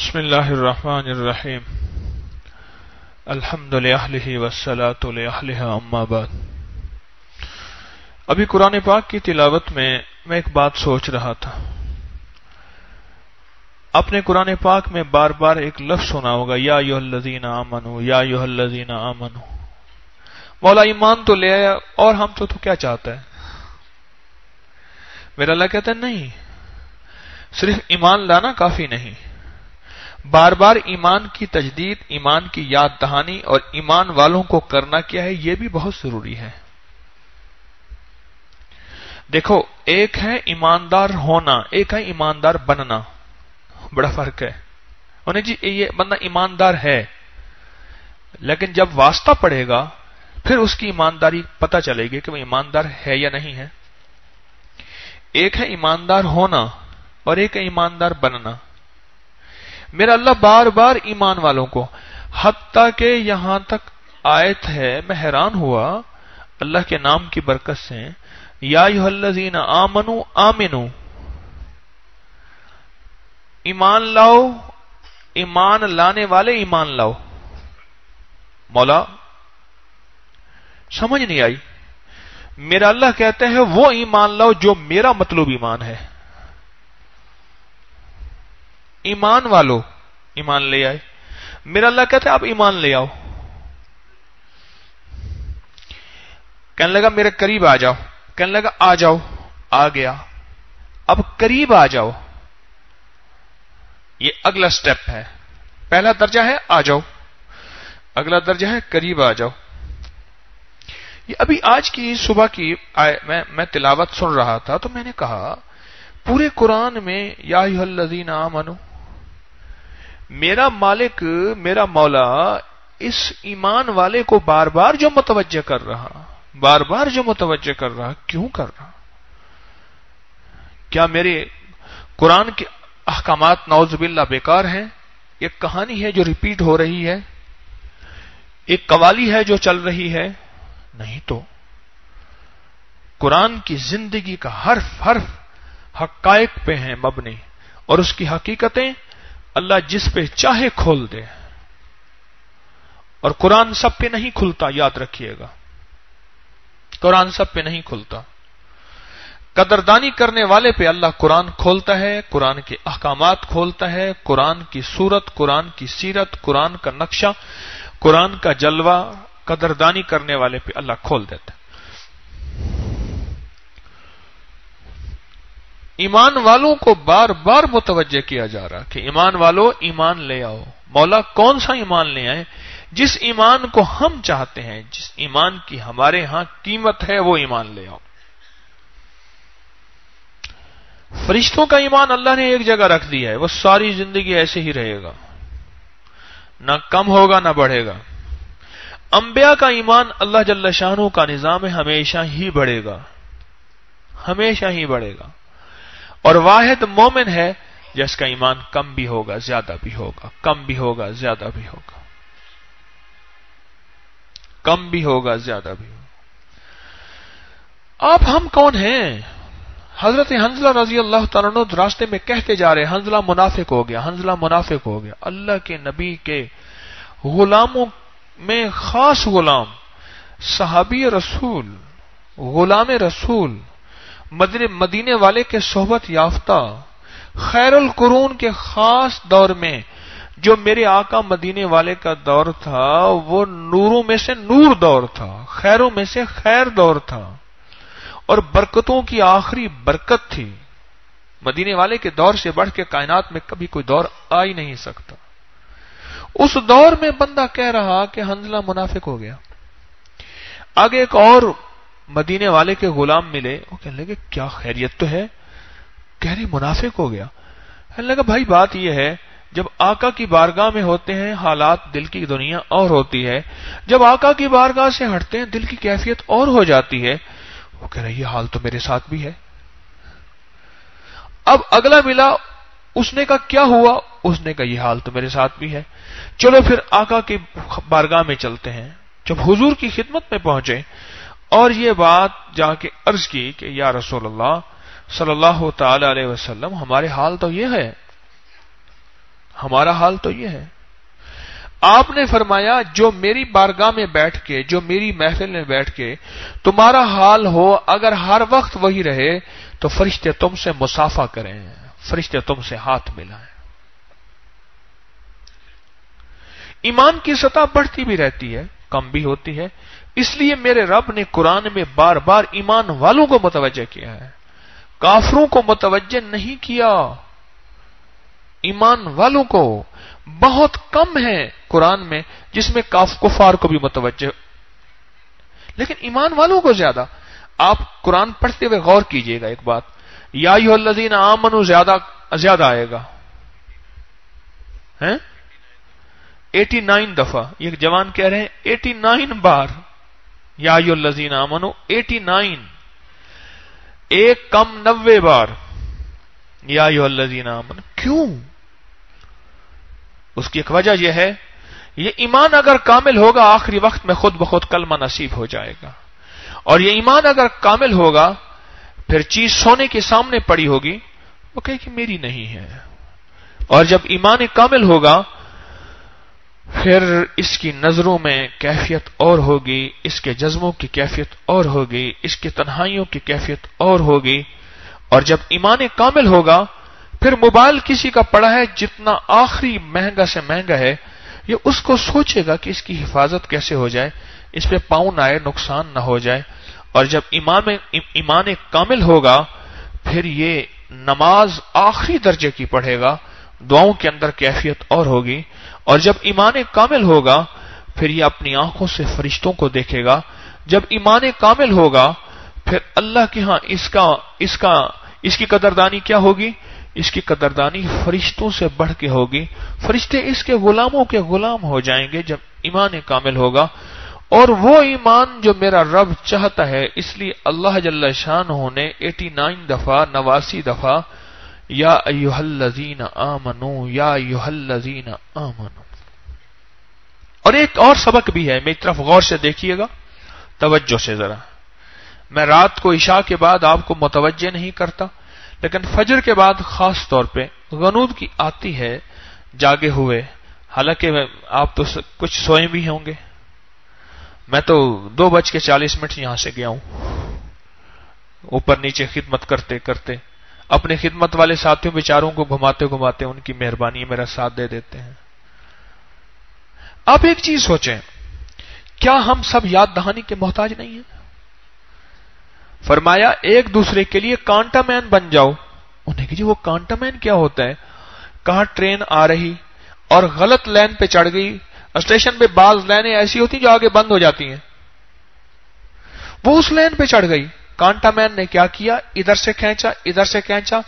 بسم اللہ الرحمن الرحیم الحمد للہ والصلاة لأہلہ اما بعد۔ ابھی قرآن پاک کی تلاوت میں ایک بات سوچ رہا تھا۔ آپ نے قرآن پاک میں بار بار ایک لفظ سنا ہوگا، یا ایھا الذین آمنوا، یا ایھا الذین آمنوا۔ مولا ایمان تو لے آیا، اور ہم تو کیا چاہتا ہے؟ میرا اللہ کہتا ہے نہیں، صرف ایمان لانا کافی نہیں، بار بار ایمان کی تجدید، ایمان کی یاد دہانی اور ایمان والوں کو کرنا کیا ہے، یہ بھی بہت ضروری ہے۔ دیکھو، ایک ہے ایماندار ہونا، ایک ہے ایماندار بننا، بڑا فرق ہے۔ انہیں جی یہ بندہ ایماندار ہے، لیکن جب واسطہ پڑے گا پھر اس کی ایمانداری پتہ چلے گی کہ وہ ایماندار ہے یا نہیں ہے۔ ایک ہے ایماندار ہونا اور ایک ہے ایماندار بننا۔ میرا اللہ بار بار ایمان والوں کو، حتیٰ کہ یہاں تک آیت ہے، میں حیران ہوا اللہ کے نام کی برکت سے، یا ایھا الذین آمنوا آمنوا، ایمان لاؤ، ایمان لانے والے ایمان لاؤ۔ مولا سمجھ نہیں آئی؟ میرا اللہ کہتے ہیں وہ ایمان لاؤ جو میرا مطلوب ایمان ہے۔ ایمان والو ایمان لے آئے، میرا اللہ کہتا ہے آپ ایمان لے آؤ۔ کہنے لگا میرے قریب آ جاؤ، کہنے لگا آ جاؤ، آ گیا، اب قریب آ جاؤ، یہ اگلا سٹیپ ہے۔ پہلا درجہ ہے آ جاؤ، اگلا درجہ ہے قریب آ جاؤ۔ یہ ابھی آج کی صبح کی میں تلاوت سن رہا تھا تو میں نے کہا پورے قرآن میں یا ایھا الذین آمنوا، میرا مالک، میرا مولا اس ایمان والے کو بار بار جو متوجہ کر رہا، بار بار جو متوجہ کر رہا، کیوں کر رہا؟ کیا میرے قرآن کے احکامات نعوذ باللہ بیکار ہیں؟ ایک کہانی ہے جو ریپیٹ ہو رہی ہے، ایک قوالی ہے جو چل رہی ہے؟ نہیں تو قرآن کی زندگی کا حرف حرف حقائق پہ ہیں مبنی، اور اس کی حقیقتیں اللہ جس پہ چاہے کھول دے، اور قرآن سب پہ نہیں کھلتا، یاد رکھیے گا، قرآن سب پہ نہیں کھلتا۔ قدردانی کرنے والے پہ اللہ قرآن کھولتا ہے، قرآن کے احکامات کھولتا ہے، قرآن کی صورت، قرآن کی سیرت، قرآن کا نقشہ، قرآن کا جلوہ قدردانی کرنے والے پہ اللہ کھول دیتا ہے۔ ایمان والوں کو بار بار متوجہ کیا جا رہا کہ ایمان والو ایمان لے آؤ۔ مولا کون سا ایمان لے آئیں؟ جس ایمان کو ہم چاہتے ہیں، جس ایمان کی ہمارے ہاں قیمت ہے، وہ ایمان لے آؤ۔ فرشتوں کا ایمان اللہ نے ایک جگہ رکھ دیا ہے، وہ ساری زندگی ایسے ہی رہے گا، نہ کم ہوگا نہ بڑھے گا۔ انبیاء کا ایمان اللہ جل شانہ کا نظام ہے، ہمیشہ ہی بڑھے گا، ہمیشہ ہی بڑھے گا۔ اور واحد مومن ہے جس کا ایمان کم بھی ہوگا زیادہ بھی ہوگا، کم بھی ہوگا زیادہ بھی ہوگا، کم بھی ہوگا زیادہ بھی ہوگا۔ آپ ہم کون ہیں؟ حضرت حنظلہ رضی اللہ تعالیٰ عنہ راستے میں کہتے جا رہے ہیں حنظلہ منافق ہو گیا، حنظلہ منافق ہو گیا۔ اللہ کے نبی کے غلاموں میں خاص غلام، صحابی رسول، غلام رسول، مدینے والے کے صحبت یافتہ، خیر القرون کے خاص دور میں جو میرے آقا مدینے والے کا دور تھا، وہ نوروں میں سے نور دور تھا، خیروں میں سے خیر دور تھا، اور برکتوں کی آخری برکت تھی۔ مدینے والے کے دور سے بڑھ کے کائنات میں کبھی کوئی دور آ ہی نہیں سکتا۔ اس دور میں بندہ کہہ رہا کہ حنظلہ منافق ہو گیا۔ آگے ایک اور مدینے والے کے غلام ملے، وہ کہنے لگے کیا خیریت تو ہے؟ کہہ رہے منافق ہو گیا۔ کہنے لگا بھائی بات یہ ہے، جب آقا کی بارگاہ میں ہوتے ہیں حالات دل کی دنیا اور ہوتی ہے، جب آقا کی بارگاہ سے ہٹتے ہیں دل کی کیفیت اور ہو جاتی ہے۔ وہ کہہ رہے یہ حال تو میرے ساتھ بھی ہے۔ اب اگلا ملا، اس نے کہا کیا ہوا؟ اس نے کہا یہ حال تو میرے ساتھ بھی ہے۔ چلو پھر آقا کی بارگاہ میں چلتے ہیں۔ جب حضور کی خدمت میں پہنچے اور یہ بات جا کے عرض کی کہ یا رسول اللہ صلی اللہ تعالی علیہ وسلم، ہمارے حال تو یہ ہے، ہمارا حال تو یہ ہے. آپ نے فرمایا جو میری بارگاہ میں بیٹھ کے, جو میری محفل میں بیٹھ کے تمہارا حال ہو اگر ہر وقت وہی رہے تو فرشتے تم سے مصافحہ کریں, فرشتے تم سے ہاتھ ملائیں. ایمان کی سطح بڑھتی بھی رہتی ہے, کم بھی ہوتی ہے. اس لیے میرے رب نے قرآن میں بار بار ایمان والوں کو متوجہ کیا ہے, کافروں کو متوجہ نہیں کیا. ایمان والوں کو بہت کم ہے قرآن میں جس میں کفار کو بھی متوجہ, لیکن ایمان والوں کو زیادہ. آپ قرآن پڑھتے ہوئے غور کیجئے گا ایک بات, یا ایھا الذین آمنوا زیادہ آئے گا, 89 دفعہ. یہ جوان کہہ رہے ہیں 89 بار یا ایھا الذین آمنوا, 89, ایک کم 90 بار یا ایھا الذین آمنوا. کیوں؟ اس کی ایک وجہ یہ ہے, یہ ایمان اگر کامل ہوگا آخری وقت میں خود بخود کلمہ نصیب ہو جائے گا. اور یہ ایمان اگر کامل ہوگا پھر چیز سونے کے سامنے پڑی ہوگی وہ کہے کہ میری نہیں ہے. اور جب ایمان کامل ہوگا پھر اس کی نظروں میں کیفیت اور ہوگی, اس کے جذبوں کی کیفیت اور ہوگی, اس کی تنہائیوں کی کیفیت اور ہوگی. اور جب ایمان کامل ہوگا پھر موبائل کسی کا پڑا ہے جتنا آخری مہنگا سے مہنگا ہے, یہ اس کو سوچے گا کہ اس کی حفاظت کیسے ہو جائے, اس پہ پاؤں نہ آئے, نقصان نہ ہو جائے. اور جب ایمان کامل ہوگا پھر یہ نماز آخری درجے کی پڑھے گا, دعاؤں کے اندر کیفیت اور ہوگی. اور جب ایمان کامل ہوگا پھر یہ اپنی آنکھوں سے فرشتوں کو دیکھے گا. جب ایمان کامل ہوگا پھر اللہ کے ہاں اس کی قدردانی کیا ہوگی؟ اس کی قدردانی فرشتوں سے بڑھ کے ہوگی. فرشتے اس کے غلاموں کے غلام ہو جائیں گے جب ایمان کامل ہوگا. اور وہ ایمان جو میرا رب چاہتا ہے, اس لیے اللہ جل شانہ نے 89 دفعہ 89 دفعہ یا ایھا الذین آمنوا یا ایھا الذین آمنوا. اور ایک اور سبق بھی ہے, میری طرف غور سے دیکھیے گا, توجہ سے ذرا. میں رات کو عشاء کے بعد آپ کو متوجہ نہیں کرتا, لیکن فجر کے بعد خاص طور پہ غنود کی آتی ہے جاگے ہوئے. حالانکہ آپ تو کچھ سوئے بھی ہوں گے, میں تو 2:40 یہاں سے گیا ہوں, اوپر نیچے خدمت کرتے کرتے اپنے خدمت والے ساتھیوں بیچاروں کو گھماتے گھماتے ان کی مہربانی میرا ساتھ دے دیتے ہیں. آپ ایک چیز سوچیں, کیا ہم سب یاد دہانی کے محتاج نہیں ہیں؟ فرمایا ایک دوسرے کے لیے کانٹا مین بن جاؤ. انہیں کہ جی وہ کانٹا مین کیا ہوتا ہے؟ کہاں ٹرین آ رہی اور غلط لین پہ چڑھ گئی. اسٹیشن پہ بعض لینیں ایسی ہوتی ہیں جو آگے بند ہو جاتی ہیں, وہ اس لین پہ چڑھ گئی. کانٹا مین نے کیا کیا؟ ادھر سے کھینچا ادھر سے کھینچا,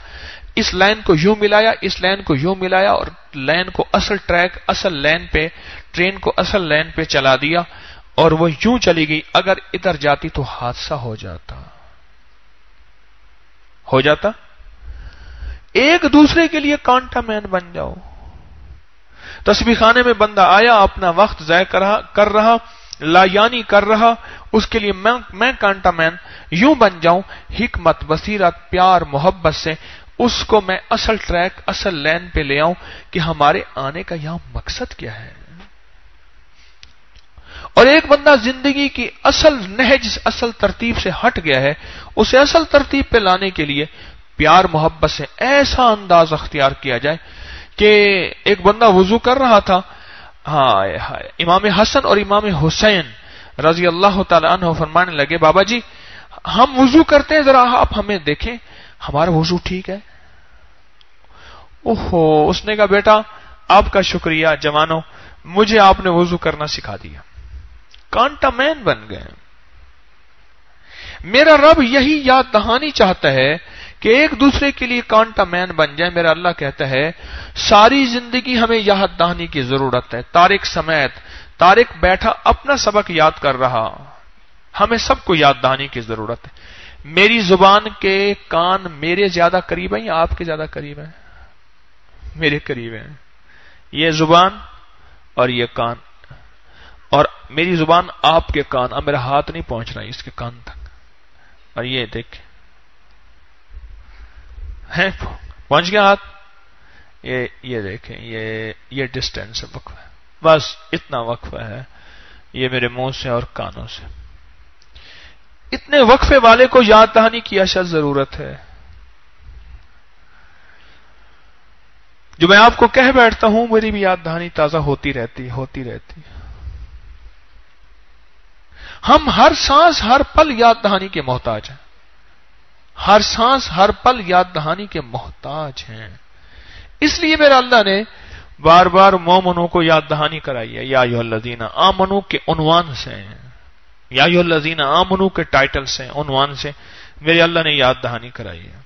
اس لین کو یوں ملایا اس لین کو یوں ملایا اور لین کو اصل ٹریک اصل لین پہ, ٹرین کو اصل لین پہ چلا دیا اور وہ یوں چلی گئی. اگر ادھر جاتی تو حادثہ ہو جاتا. ایک دوسرے کے لیے کانٹا مین بن جاؤ. تسبیح خانے میں بندہ آیا, اپنا وقت ضائع کر رہا, لا یعنی کر رہا, اس کے لیے میں کانٹا مین یوں بن جاؤں, حکمت بصیرت پیار محبت سے اس کو میں اصل ٹریک اصل لین پہ لے آؤں کہ ہمارے آنے کا یہاں مقصد کیا ہے. اور ایک بندہ زندگی کی اصل نہج اصل ترتیب سے ہٹ گیا ہے, اسے اصل ترتیب پہ لانے کے لیے پیار محبت سے ایسا انداز اختیار کیا جائے کہ ایک بندہ وضو کر رہا تھا, امام حسن اور امام حسین رضی اللہ تعالی عنہ فرمانے لگے, بابا جی ہم وضو کرتے ہیں, ذرا آپ ہمیں دیکھیں ہمارا وضو ٹھیک ہے. اوہو, اس نے کہا بیٹا آپ کا شکریہ جوانوں, مجھے آپ نے وضو کرنا سکھا دیا. کانٹا مین بن گئے. میرا رب یہی یاد دہانی چاہتا ہے کہ ایک دوسرے کے لیے کانٹا مین بن جائے. میرا اللہ کہتا ہے ساری زندگی ہمیں یاد دہانی کی ضرورت ہے. طارق سمیت, طارق بیٹھا اپنا سبق یاد کر رہا, ہمیں سب کو یاد دہانی کی ضرورت ہے. میری زبان کے کان میرے زیادہ قریب ہیں یا آپ کے زیادہ قریب ہیں؟ میرے قریب ہیں. یہ زبان اور یہ کان, اور میری زبان آپ کے کان, اب میرا ہاتھ نہیں پہنچ رہا اس کے کان تک, اور یہ دیکھ پہنچ گیا ہاتھ. یہ دیکھیں یہ ڈسٹینس ہے، وقفہ ہے، بس اتنا وقفہ ہے یہ میرے منہ سے اور کانوں سے. اتنے وقفے والے کو یاد دہانی کی اشد ضرورت ہے. جو میں آپ کو کہہ بیٹھتا ہوں میری بھی یاد دہانی تازہ ہوتی رہتی. ہم ہر سانس ہر پل یاد دہانی کے محتاج ہیں. ہر سانس ہر پل یاد دہانی کے محتاج ہیں. اس لیے میرا اللہ نے بار بار مومنوں کو یاد دہانی کرائی ہے. یا ایھا الذین آمنوا کے عنوان سے، یا ایھا الذین آمنوا کے ٹائٹل سے، عنوان سے میرے اللہ نے یاد دہانی کرائی ہے.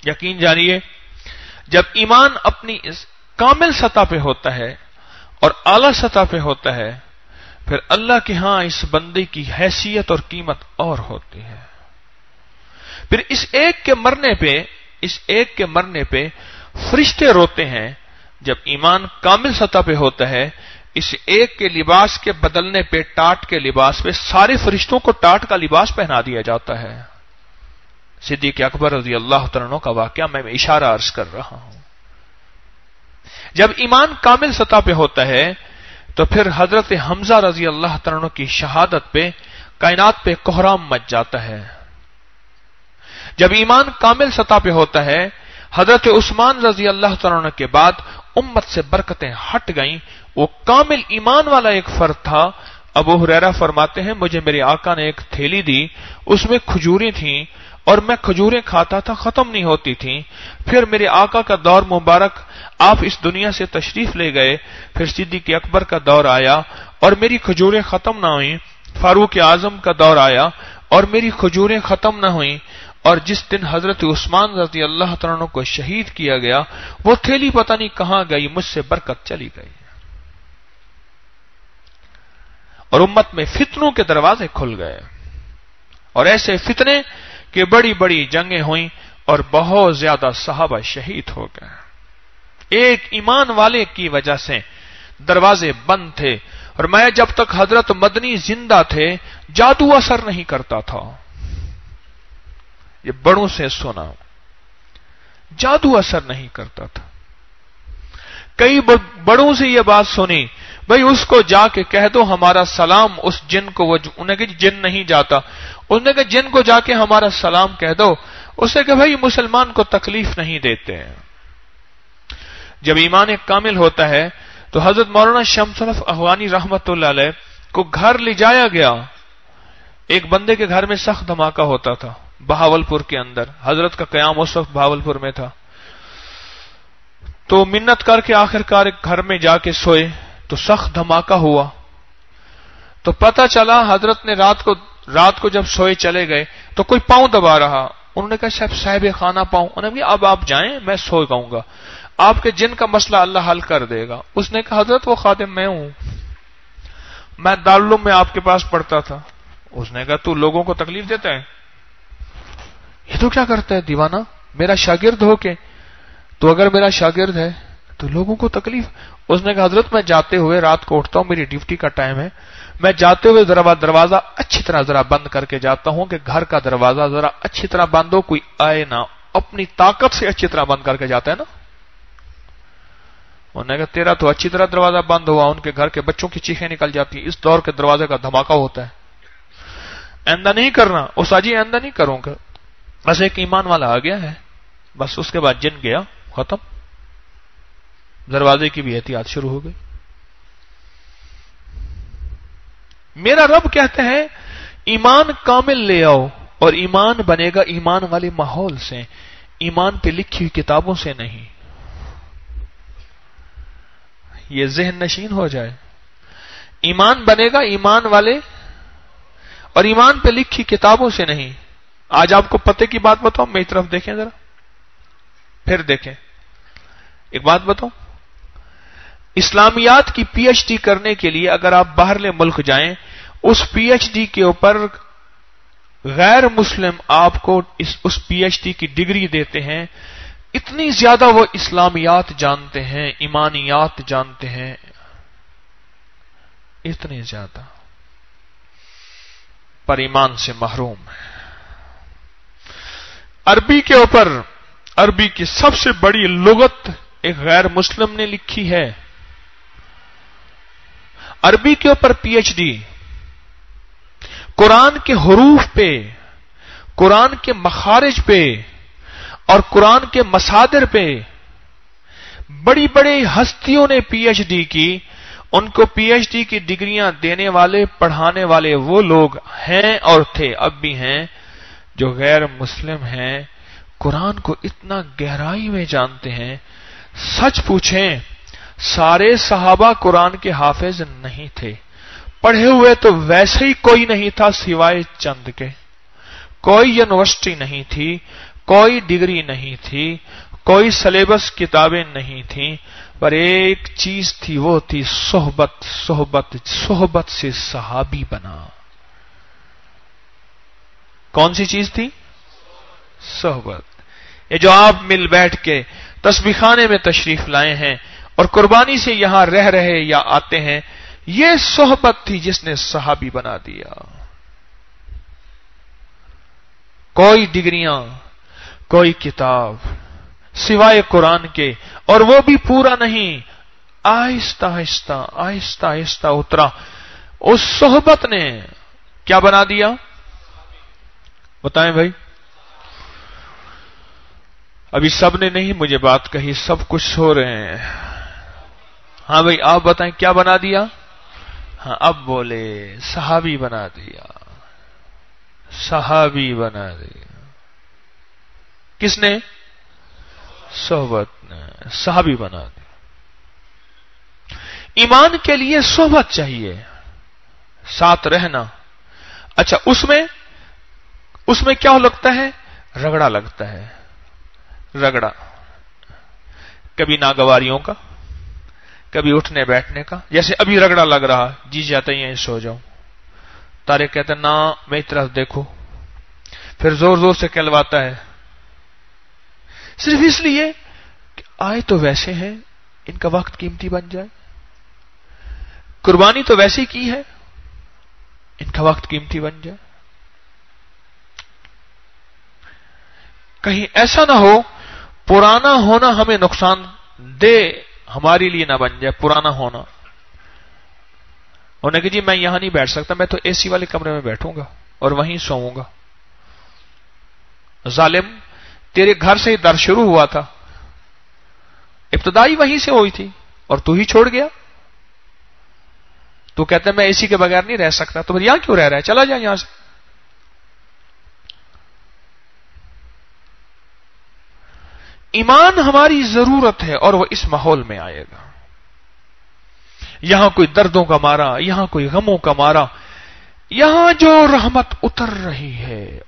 یقین جانیے جب ایمان اپنی اس کامل سطح پہ ہوتا ہے اور اعلی سطح پہ ہوتا ہے پھر اللہ کے ہاں اس بندے کی حیثیت اور قیمت اور ہوتی ہے. پھر اس ایک کے مرنے پہ فرشتے روتے ہیں. جب ایمان کامل سطح پہ ہوتا ہے اس ایک کے لباس کے بدلنے پہ، ٹاٹ کے لباس پہ سارے فرشتوں کو ٹاٹ کا لباس پہنا دیا جاتا ہے. صدیق اکبر رضی اللہ تعالیٰ عنہ کا واقعہ میں اشارہ عرض کر رہا ہوں. جب ایمان کامل سطح پہ ہوتا ہے تو پھر حضرت حمزہ رضی اللہ تعالیٰ عنہ کی شہادت پہ کائنات پہ کوہرام مچ جاتا ہے. جب ایمان کامل سطح پہ ہوتا ہے حضرت عثمان رضی اللہ تعالیٰ عنہ کے بعد امت سے برکتیں ہٹ گئیں. وہ کامل ایمان والا ایک فرد تھا. ابو ہریرہ فرماتے ہیں مجھے میرے آقا نے ایک تھیلی دی، اس میں کھجوریں تھیں اور میں کھجوریں کھاتا تھا، ختم نہیں ہوتی تھیں. پھر میرے آقا کا دور مبارک، آپ اس دنیا سے تشریف لے گئے. پھر صدیق اکبر کا دور آیا اور میری کھجوریں ختم نہ ہوئیں. فاروق اعظم کا دور آیا اور میری کھجوریں ختم نہ ہوئیں. اور جس دن حضرت عثمان رضی اللہ تعالیٰ عنہ کو شہید کیا گیا وہ تھیلی پتہ نہیں کہاں گئی، مجھ سے برکت چلی گئی. اور امت میں فتنوں کے دروازے کھل گئے اور ایسے فتنے کہ بڑی بڑی جنگیں ہوئیں اور بہت زیادہ صحابہ شہید ہو گئے. ایک ایمان والے کی وجہ سے دروازے بند تھے. اور میں جب تک حضرت مدنی زندہ تھے جادو اثر نہیں کرتا تھا. یہ بڑوں سے سنا، جادو اثر نہیں کرتا تھا. کئی بڑوں سے یہ بات سنی، بھئی اس کو جا کے کہہ دو ہمارا سلام اس جن کو. انہیں کہ جن نہیں جاتا. اس نے کہ جن کو جا کے ہمارا سلام کہہ دو. اس نے کہ بھئی مسلمان کو تکلیف نہیں دیتے ہیں. جب ایمان ایک کامل ہوتا ہے تو حضرت مولانا شمس الحق افغانی رحمت اللہ علیہ کو گھر لے جایا گیا. ایک بندے کے گھر میں سخت دھماکہ ہوتا تھا بہاولپور کے اندر. حضرت کا قیام اس وقت بہاولپور میں تھا. تو منت کر کے آخرکار ایک گھر میں جا کے سوئے تو سخت دھماکہ ہوا. تو پتہ چلا حضرت نے رات کو جب سوئے چلے گئے تو کوئی پاؤں دبا رہا. انہوں نے کہا صاحب خانہ پاؤں. انہوں نے کہا اب آپ جائیں، میں سو جاؤں گا، آپ کے جن کا مسئلہ اللہ حل کر دے گا. اس نے کہا حضرت وہ خادم میں ہوں، میں دارالعلوم میں آپ کے پاس پڑھتا تھا. اس نے کہا تو لوگوں کو تکلیف دیتا ہے، یہ تو کیا کرتا ہے دیوانہ، میرا شاگرد ہو کے تو اگر میرا شاگرد ہے تو لوگوں کو تکلیف. اس نے کہا حضرت میں جاتے ہوئے رات کو اٹھتا ہوں، میری ڈیوٹی کا ٹائم ہے، میں جاتے ہوئے دروازہ اچھی طرح ذرا بند کر کے جاتا ہوں کہ گھر کا دروازہ ذرا اچھی طرح بند ہو، کوئی آئے نہ. اپنی طاقت سے اچھی طرح بند کر کے جاتا ہے نا. انہوں نے کہا تیرا تو اچھی طرح دروازہ بند ہوا، ان کے گھر کے بچوں کی چیخیں نکل جاتی ہیں. اس دور کے دروازے کا دھماکہ ہوتا ہے. آئندہ نہیں کرنا. استاذی آئندہ نہیں کروں گا. بس ایک ایمان والا آ گیا ہے، بس اس کے بعد جن گیا، ختم. دروازے کی بھی احتیاط شروع ہو گئی. میرا رب کہتے ہیں ایمان کامل لے آؤ اور ایمان بنے گا ایمان والے ماحول سے، ایمان پہ لکھی ہوئی کتابوں سے نہیں. یہ ذہن نشین ہو جائے. ایمان بنے گا ایمان والے اور ایمان پہ لکھی کتابوں سے نہیں. آج آپ کو پتے کی بات بتاؤں، میری طرف دیکھیں ذرا، پھر دیکھیں. ایک بات بتاؤں، اسلامیات کی پی ایچ ڈی کرنے کے لیے اگر آپ باہرلے ملک جائیں، اس پی ایچ ڈی کے اوپر غیر مسلم آپ کو اس پی ایچ ڈی کی ڈگری دیتے ہیں. اتنی زیادہ وہ اسلامیات جانتے ہیں، ایمانیات جانتے ہیں، اتنی زیادہ، پر ایمان سے محروم ہے. عربی کے اوپر عربی کی سب سے بڑی لغت ایک غیر مسلم نے لکھی ہے. عربی کے اوپر پی ایچ ڈی، قرآن کے حروف پہ، قرآن کے مخارج پہ اور قرآن کے مصادر پہ بڑی بڑی ہستیوں نے پی ایچ ڈی کی. ان کو پی ایچ ڈی کی ڈگریاں دینے والے، پڑھانے والے وہ لوگ ہیں اور تھے، اب بھی ہیں، جو غیر مسلم ہیں، قرآن کو اتنا گہرائی میں جانتے ہیں. سچ پوچھیں سارے صحابہ قرآن کے حافظ نہیں تھے، پڑھے ہوئے تو ویسے ہی کوئی نہیں تھا سوائے چند کے. کوئی یونیورسٹی نہیں تھی، کوئی ڈگری نہیں تھی، کوئی سلیبس کتابیں نہیں تھیں، پر ایک چیز تھی، وہ تھی صحبت. صحبت صحبت سے صحابی بنا. کون سی چیز تھی؟ صحبت. یہ جو آپ مل بیٹھ کے تسبیح خانے میں تشریف لائے ہیں اور قربانی سے یہاں رہ رہے یا آتے ہیں، یہ صحبت تھی جس نے صحابی بنا دیا. کوئی ڈگریاں، کوئی کتاب سوائے قرآن کے، اور وہ بھی پورا نہیں، آہستہ آہستہ آہستہ آہستہ اترا. اس صحبت نے کیا بنا دیا؟ بتائیں بھائی. ابھی سب نے نہیں مجھے بات کہی، سب کچھ سو رہے ہیں. ہاں بھائی آپ بتائیں کیا بنا دیا؟ ہاں اب بولے. صحابی بنا دیا. صحابی بنا دیا. کس نے؟ صحبت نے صحابی بنا دیا. ایمان کے لیے صحبت چاہیے، ساتھ رہنا. اچھا اس میں کیا لگتا ہے؟ رگڑا لگتا ہے. رگڑا کبھی ناگواریوں کا، کبھی اٹھنے بیٹھنے کا. جیسے ابھی رگڑا لگ رہا، جی جاتا ہی ہے سو جاؤں. طارق کہتا ہے نا میری طرف دیکھو، پھر زور زور سے کہلواتا ہے، صرف اس لیے کہ آئے تو ویسے ہیں، ان کا وقت قیمتی بن جائے. قربانی تو ویسے کی ہے، ان کا وقت قیمتی بن جائے. کہیں ایسا نہ ہو پرانا ہونا ہمیں نقصان دے، ہمارے لیے نہ بن جائے پرانا ہونا. انہوں نے کہ جی میں یہاں نہیں بیٹھ سکتا، میں تو اے سی والے کمرے میں بیٹھوں گا اور وہیں سوؤں گا. ظالم، تیرے گھر سے ہی در شروع ہوا تھا، ابتدائی وہیں سے ہوئی تھی اور تو ہی چھوڑ گیا. تو کہتا ہے میں اے سی کے بغیر نہیں رہ سکتا، تو یہاں کیوں رہ رہا ہے؟ چلا جا یہاں سے. ایمان ہماری ضرورت ہے اور وہ اس ماحول میں آئے گا. یہاں کوئی دردوں کا مارا، یہاں کوئی غموں کا مارا، یہاں جو رحمت اتر رہی ہے.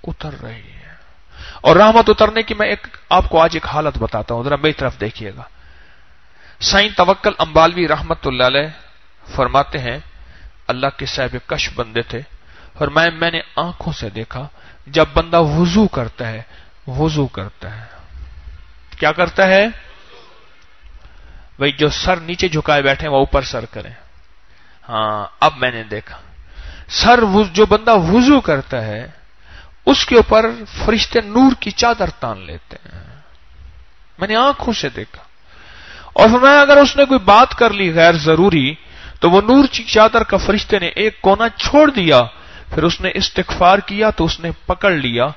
اور رحمت اترنے کی میں آپ کو آج ایک حالت بتاتا ہوں، ذرا میری طرف دیکھیے گا. سائیں توکل امبالوی رحمت اللہ علیہ فرماتے ہیں اللہ کے صاحب کش بندے تھے، اور میں نے آنکھوں سے دیکھا جب بندہ وضو کرتا ہے کیا کرتا ہے؟ بھائی جو سر نیچے جھکائے بیٹھے وہ اوپر سر کریں. ہاں اب میں نے دیکھا جو بندہ وضو کرتا ہے اس کے اوپر فرشتے نور کی چادر تان لیتے ہیں. میں نے آنکھوں سے دیکھا. اور فرمایا اگر اس نے کوئی بات کر لی غیر ضروری تو وہ نور کی چادر کا فرشتے نے ایک کونا چھوڑ دیا، پھر اس نے استغفار کیا تو اس نے پکڑ لیا.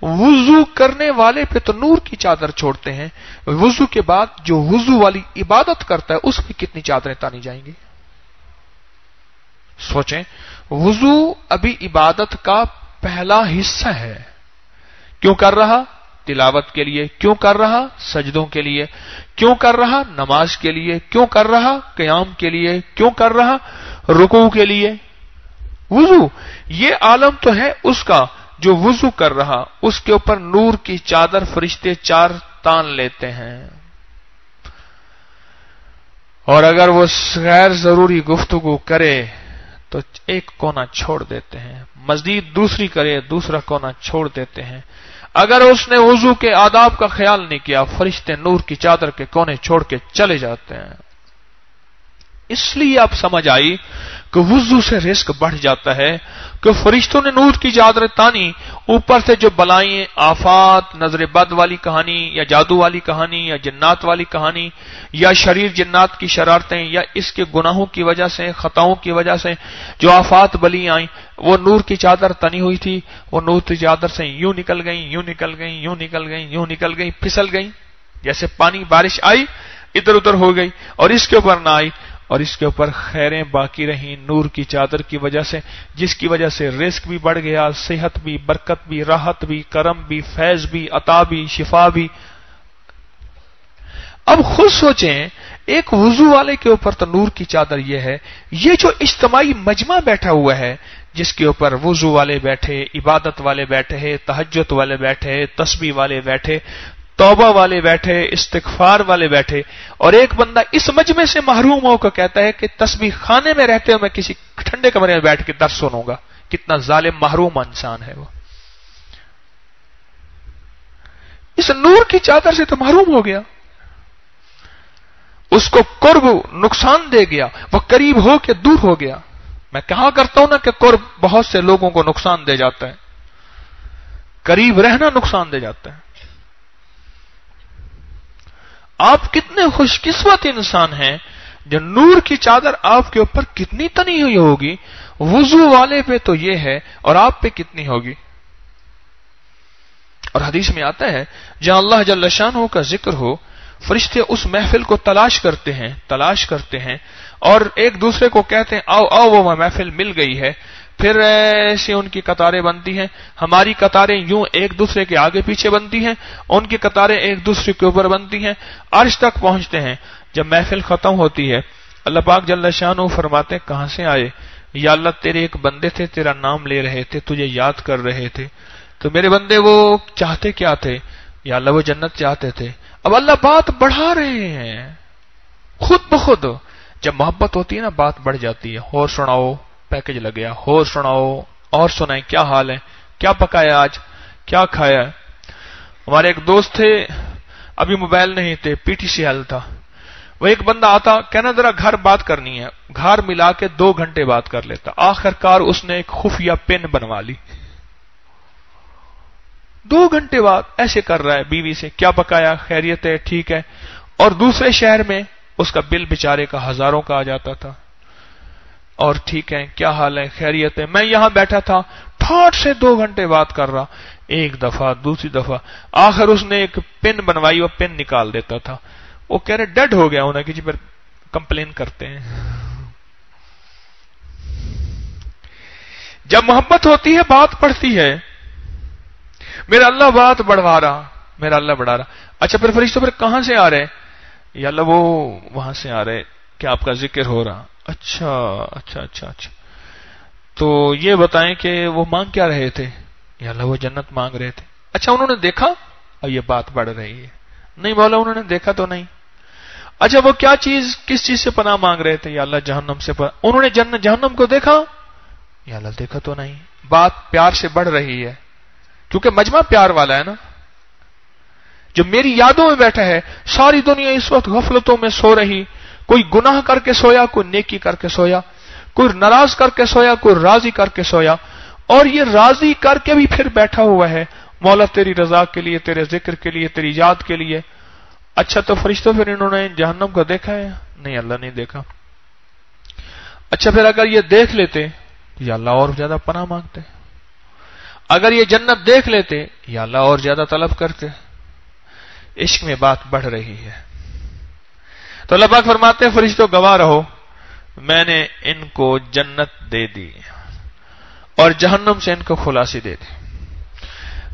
وضو کرنے والے پہ تو نور کی چادر چھوڑتے ہیں، وضو کے بعد جو وضو والی عبادت کرتا ہے اس پہ کتنی چادریں تانی جائیں گی؟ سوچیں. وضو ابھی عبادت کا پہلا حصہ ہے. کیوں کر رہا؟ تلاوت کے لیے. کیوں کر رہا؟ سجدوں کے لیے. کیوں کر رہا؟ نماز کے لیے. کیوں کر رہا؟ قیام کے لیے. کیوں کر رہا؟ رکوع کے لیے. وضو یہ عالم تو ہے اس کا جو وضو کر رہا، اس کے اوپر نور کی چادر فرشتے چار تان لیتے ہیں. اور اگر وہ غیر ضروری گفتگو کرے تو ایک کونا چھوڑ دیتے ہیں، مزید دوسری کرے دوسرا کونا چھوڑ دیتے ہیں. اگر اس نے وضو کے آداب کا خیال نہیں کیا، فرشتے نور کی چادر کے کونے چھوڑ کے چلے جاتے ہیں. اس لیے اب سمجھ آئی کہ وضو سے رزق بڑھ جاتا ہے، کہ فرشتوں نے نور کی چادر تانی، اوپر سے جو بلائیں، آفات، نظر بد والی کہانی یا جادو والی کہانی یا جنات والی کہانی یا شریر جنات کی شرارتیں یا اس کے گناہوں کی وجہ سے، خطاؤں کی وجہ سے جو آفات بلی آئیں، وہ نور کی چادر تنی ہوئی تھی، وہ نور کی چادر سے یوں نکل گئیں، یوں نکل گئیں، یوں نکل گئیں، یوں نکل گئیں، پھسل گئیں، جیسے پانی بارش آئی ادھر ادھر ہو گئی، اور اس کے اوپر نہ آئی، اور اس کے اوپر خیریں باقی رہیں نور کی چادر کی وجہ سے، جس کی وجہ سے رزق بھی بڑھ گیا، صحت بھی، برکت بھی، راحت بھی، کرم بھی، فیض بھی، عطا بھی، شفا بھی۔ اب خود سوچیں، ایک وضو والے کے اوپر تو نور کی چادر یہ ہے، یہ جو اجتماعی مجمع بیٹھا ہوا ہے جس کے اوپر وضو والے بیٹھے، عبادت والے بیٹھے، تہجد والے بیٹھے، تسبیح والے بیٹھے، توبہ والے بیٹھے، استغفار والے بیٹھے، اور ایک بندہ اس مجمع سے محروم ہو کر کہتا ہے کہ تسبیح خانے میں رہتے ہوئے میں کسی ٹھنڈے کمرے میں بیٹھ کے درس سنوں گا، کتنا ظالم محروم انسان ہے وہ، اس نور کی چادر سے تو محروم ہو گیا، اس کو قرب نقصان دے گیا، وہ قریب ہو کے دور ہو گیا۔ میں کہا کرتا ہوں نا کہ قرب بہت سے لوگوں کو نقصان دے جاتا ہے، قریب رہنا نقصان دے جاتا ہے۔ آپ کتنے خوش قسمت انسان ہیں جو نور کی چادر آپ کے اوپر کتنی تنی ہوئی ہوگی، وضو والے پہ تو یہ ہے، اور آپ پہ کتنی ہوگی۔ اور حدیث میں آتا ہے جہاں اللہ جل شانہ کا ذکر ہو، فرشتے اس محفل کو تلاش کرتے ہیں اور ایک دوسرے کو کہتے ہیں آؤ آؤ، وہ محفل مل گئی ہے، پھر ایسے ان کی قطاریں بنتی ہیں، ہماری قطاریں یوں ایک دوسرے کے آگے پیچھے بنتی ہیں، ان کی قطاریں ایک دوسرے کے اوپر بنتی ہیں، عرش تک پہنچتے ہیں۔ جب محفل ختم ہوتی ہے، اللہ پاک جل شانہ فرماتے ہیں کہاں سے آئے؟ یا اللہ تیرے ایک بندے تھے، تیرا نام لے رہے تھے، تجھے یاد کر رہے تھے، تو میرے بندے وہ چاہتے کیا تھے؟ یا اللہ وہ جنت چاہتے تھے۔ اب اللہ بات بڑھا رہے ہیں خود بخود، جب محبت ہوتی ہے نا بات بڑھ جاتی ہے، اور سناؤ پیکج لگ گیا، اور سناؤ، اور سنائیں کیا حال ہے، کیا پکایا آج، کیا کھایا۔ ہمارے ایک دوست تھے، ابھی موبائل نہیں تھے، پی ٹی سی ایل تھا، وہ ایک بندہ آتا کہنا ذرا گھر بات کرنی ہے، گھر ملا کے 2 گھنٹے بات کر لیتا، آخر کار اس نے ایک خفیہ پن بنوا لی، 2 گھنٹے بعد ایسے کر رہا ہے بیوی سے، کیا پکایا، خیریت ہے، ٹھیک ہے، اور دوسرے شہر میں اس کا بل بیچارے کا ہزاروں کا آ جاتا تھا، اور ٹھیک ہے، کیا حال ہے، خیریت ہے، میں یہاں بیٹھا تھا، ٹھاٹ سے 2 گھنٹے بات کر رہا، ایک دفعہ دوسری دفعہ، آخر اس نے ایک پن بنوائی، وہ پن نکال دیتا تھا، وہ کہہ رہے ڈیڈ ہو گیا انہیں کہ جی پھر کمپلین کرتے ہیں۔ جب محبت ہوتی ہے بات بڑھتی ہے، میرا اللہ بات بڑھوا رہا، میرا اللہ بڑھا رہا۔ اچھا پھر فرشتوں پھر کہاں سے آ رہے؟ یا اللہ وہ وہاں سے آ رہے کہ آپ کا ذکر ہو رہا۔ اچھا اچھا اچھا اچھا، تو یہ بتائیں کہ وہ مانگ کیا رہے تھے؟ یا اللہ وہ جنت مانگ رہے تھے۔ اچھا انہوں نے دیکھا؟ اور یہ بات بڑھ رہی ہے۔ نہیں مولا انہوں نے دیکھا تو نہیں۔ اچھا وہ کیا چیز، کس چیز سے پناہ مانگ رہے تھے؟ یا اللہ جہنم سے پناہ۔ انہوں نے جہنم کو دیکھا؟ یا اللہ دیکھا تو نہیں۔ بات پیار سے بڑھ رہی ہے، کیونکہ مجمع پیار والا ہے نا۔ جو میری یادوں میں بیٹھا ہے، ساری دنیا اس وقت غفلتوں میں سو رہی، کوئی گناہ کر کے سویا، کوئی نیکی کر کے سویا، کوئی ناراض کر کے سویا، کوئی راضی کر کے سویا، اور یہ راضی کر کے بھی پھر بیٹھا ہوا ہے مولا تیری رضا کے لیے، تیرے ذکر کے لیے، تیری یاد کے لیے۔ اچھا تو فرشتوں پھر انہوں نے جہنم کو دیکھا ہے؟ نہیں اللہ نہیں دیکھا۔ اچھا پھر اگر یہ دیکھ لیتے تو یا اللہ اور زیادہ پناہ مانگتے، اگر یہ جنت دیکھ لیتے یا اللہ اور زیادہ طلب کرتے۔ عشق میں بات بڑھ رہی ہے تو اللہ پاک فرماتے ہیں فرشتوں گواہ رہو، میں نے ان کو جنت دے دی اور جہنم سے ان کو خلاصی دے دی۔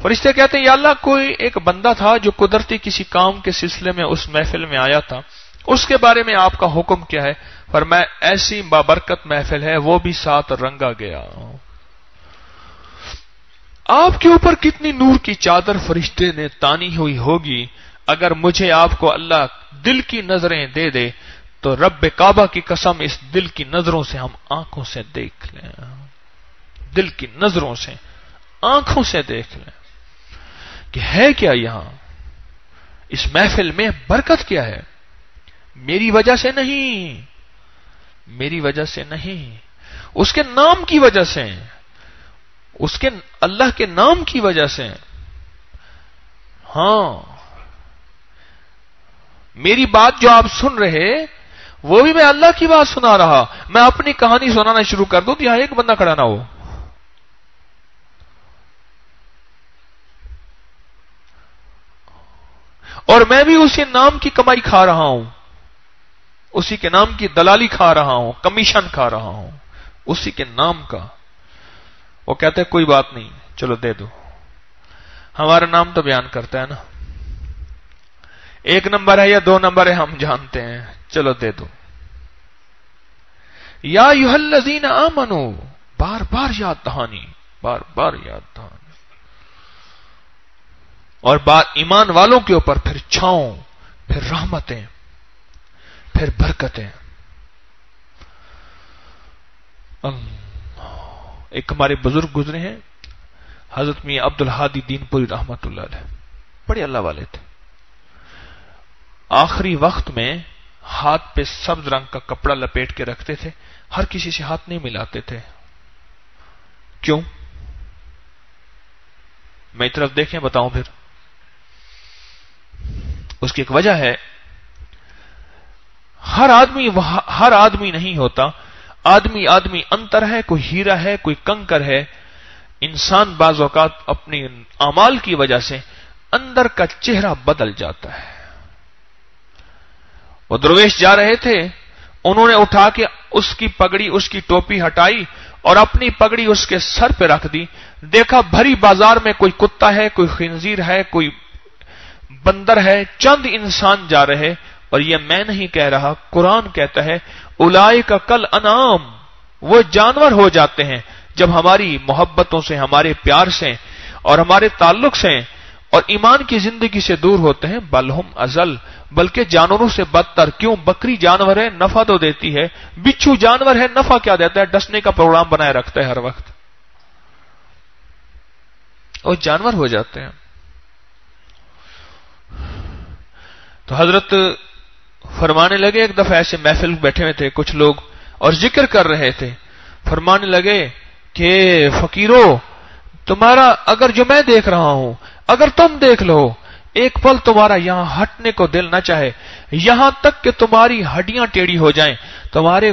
فرشتے کہتے ہیں یا اللہ کوئی ایک بندہ تھا جو قدرتی کسی کام کے سلسلے میں اس محفل میں آیا تھا، اس کے بارے میں آپ کا حکم کیا ہے؟ فرمایا ایسی بابرکت محفل ہے وہ بھی ساتھ رنگا گیا۔ آپ کے اوپر کتنی نور کی چادر فرشتے نے تانی ہوئی ہوگی، اگر مجھے آپ کو اللہ دل کی نظریں دے دے تو رب کعبہ کی قسم اس دل کی نظروں سے ہم آنکھوں سے دیکھ لیں، دل کی نظروں سے آنکھوں سے دیکھ لیں کہ ہے کیا یہاں، اس محفل میں برکت کیا ہے، میری وجہ سے نہیں، میری وجہ سے نہیں، اس کے نام کی وجہ سے، اس کے اللہ کے نام کی وجہ سے۔ ہاں، میری بات جو آپ سن رہے وہ بھی میں اللہ کی بات سنا رہا، میں اپنی کہانی سنانا شروع کر دوں تو یہاں ایک بندہ کھڑا نہ ہو۔ اور میں بھی اسی نام کی کمائی کھا رہا ہوں، اسی کے نام کی دلالی کھا رہا ہوں، کمیشن کھا رہا ہوں اسی کے نام کا۔ وہ کہتے ہیں کوئی بات نہیں، چلو دے دو، ہمارا نام تو بیان کرتا ہے نا، 1 نمبر ہے یا 2 نمبر ہے ہم جانتے ہیں، چلو دے دو۔ یا ایھا الذین آمنو، بار بار یاد دہانی، بار بار یاد دہانی، اور ایمان والوں کے اوپر پھر چھاؤں، پھر رحمتیں، پھر برکتیں۔ ایک ہمارے بزرگ گزرے ہیں حضرت میاں عبد الہادی دین پوری رحمت اللہ علیہ، بڑے اللہ والے تھے۔ آخری وقت میں ہاتھ پہ سبز رنگ کا کپڑا لپیٹ کے رکھتے تھے، ہر کسی سے ہاتھ نہیں ملاتے تھے۔ کیوں؟ میری طرف دیکھیں، بتاؤں پھر۔ اس کی ایک وجہ ہے، ہر آدمی نہیں ہوتا، آدمی انتر ہے، کوئی ہیرا ہے، کوئی کنکر ہے۔ انسان بعض اوقات اپنی اعمال کی وجہ سے اندر کا چہرہ بدل جاتا ہے۔ وہ درویش جا رہے تھے، انہوں نے اٹھا کے اس کی پگڑی، اس کی ٹوپی ہٹائی اور اپنی پگڑی اس کے سر پہ رکھ دی۔ دیکھا بھری بازار میں کوئی کتا ہے، کوئی خنزیر ہے، کوئی بندر ہے، چند انسان جا رہے، اور یہ میں نہیں کہہ رہا، قرآن کہتا ہے اولئک کالانعام، وہ جانور ہو جاتے ہیں جب ہماری محبتوں سے، ہمارے پیار سے اور ہمارے تعلق سے اور ایمان کی زندگی سے دور ہوتے ہیں، بل ہم اضل، بلکہ جانوروں سے بدتر۔ کیوں؟ بکری جانور ہے، نفع تو دیتی ہے، بچھو جانور ہے، نفع کیا دیتا ہے؟ ڈسنے کا پروگرام بنائے رکھتا ہے ہر وقت، اور جانور ہو جاتے ہیں۔ تو حضرت فرمانے لگے، ایک دفعہ ایسے محفل بیٹھے ہوئے تھے کچھ لوگ اور ذکر کر رہے تھے، فرمانے لگے کہ فقیرو، تمہارا اگر جو میں دیکھ رہا ہوں، اگر تم دیکھ لو، ایک پل تمہارا یہاں ہٹنے کو دل نہ چاہے، یہاں تک کہ تمہاری ہڈیاں ٹیڑھی ہو جائیں، تمہارے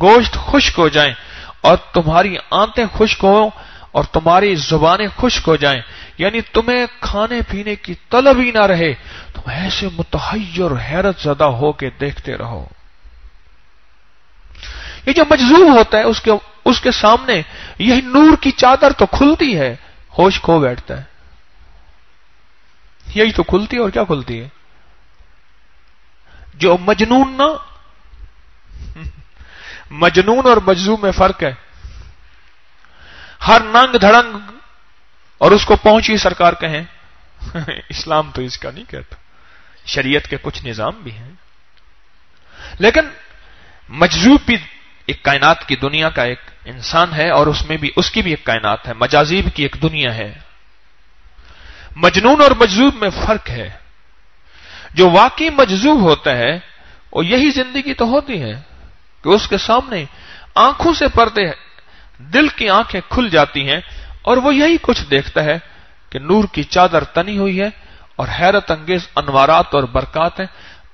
گوشت خشک ہو جائیں، اور تمہاری آنتیں خشک ہوں، اور تمہاری زبانیں خشک ہو جائیں، یعنی تمہیں کھانے پینے کی طلب ہی نہ رہے، تم ایسے متحیر حیرت زدہ ہو کے دیکھتے رہو۔ یہ جو مجذوب ہوتا ہے اس کے سامنے یہی نور کی چادر تو کھلتی ہے، ہوش کھو بیٹھتا ہے۔ یہی تو کھلتی ہے، اور کیا کھلتی ہے؟ جو مجنون نا، مجنون اور مجذوب میں فرق ہے۔ ہر ننگ دھڑنگ اور اس کو پہنچی سرکار کہیں، اسلام تو اس کا نہیں کہتا، شریعت کے کچھ نظام بھی ہیں، لیکن مجذوب بھی ایک کائنات کی دنیا کا ایک انسان ہے، اور اس میں بھی اس کی بھی ایک کائنات ہے، مجاذیب کی ایک دنیا ہے۔ مجنون اور مجذوب میں فرق ہے۔ جو واقعی مجذوب ہوتا ہے وہ یہی زندگی تو ہوتی ہے کہ اس کے سامنے آنکھوں سے پردے، دل کی آنکھیں کھل جاتی ہیں، اور وہ یہی کچھ دیکھتا ہے کہ نور کی چادر تنی ہوئی ہے اور حیرت انگیز انوارات اور برکات ہیں۔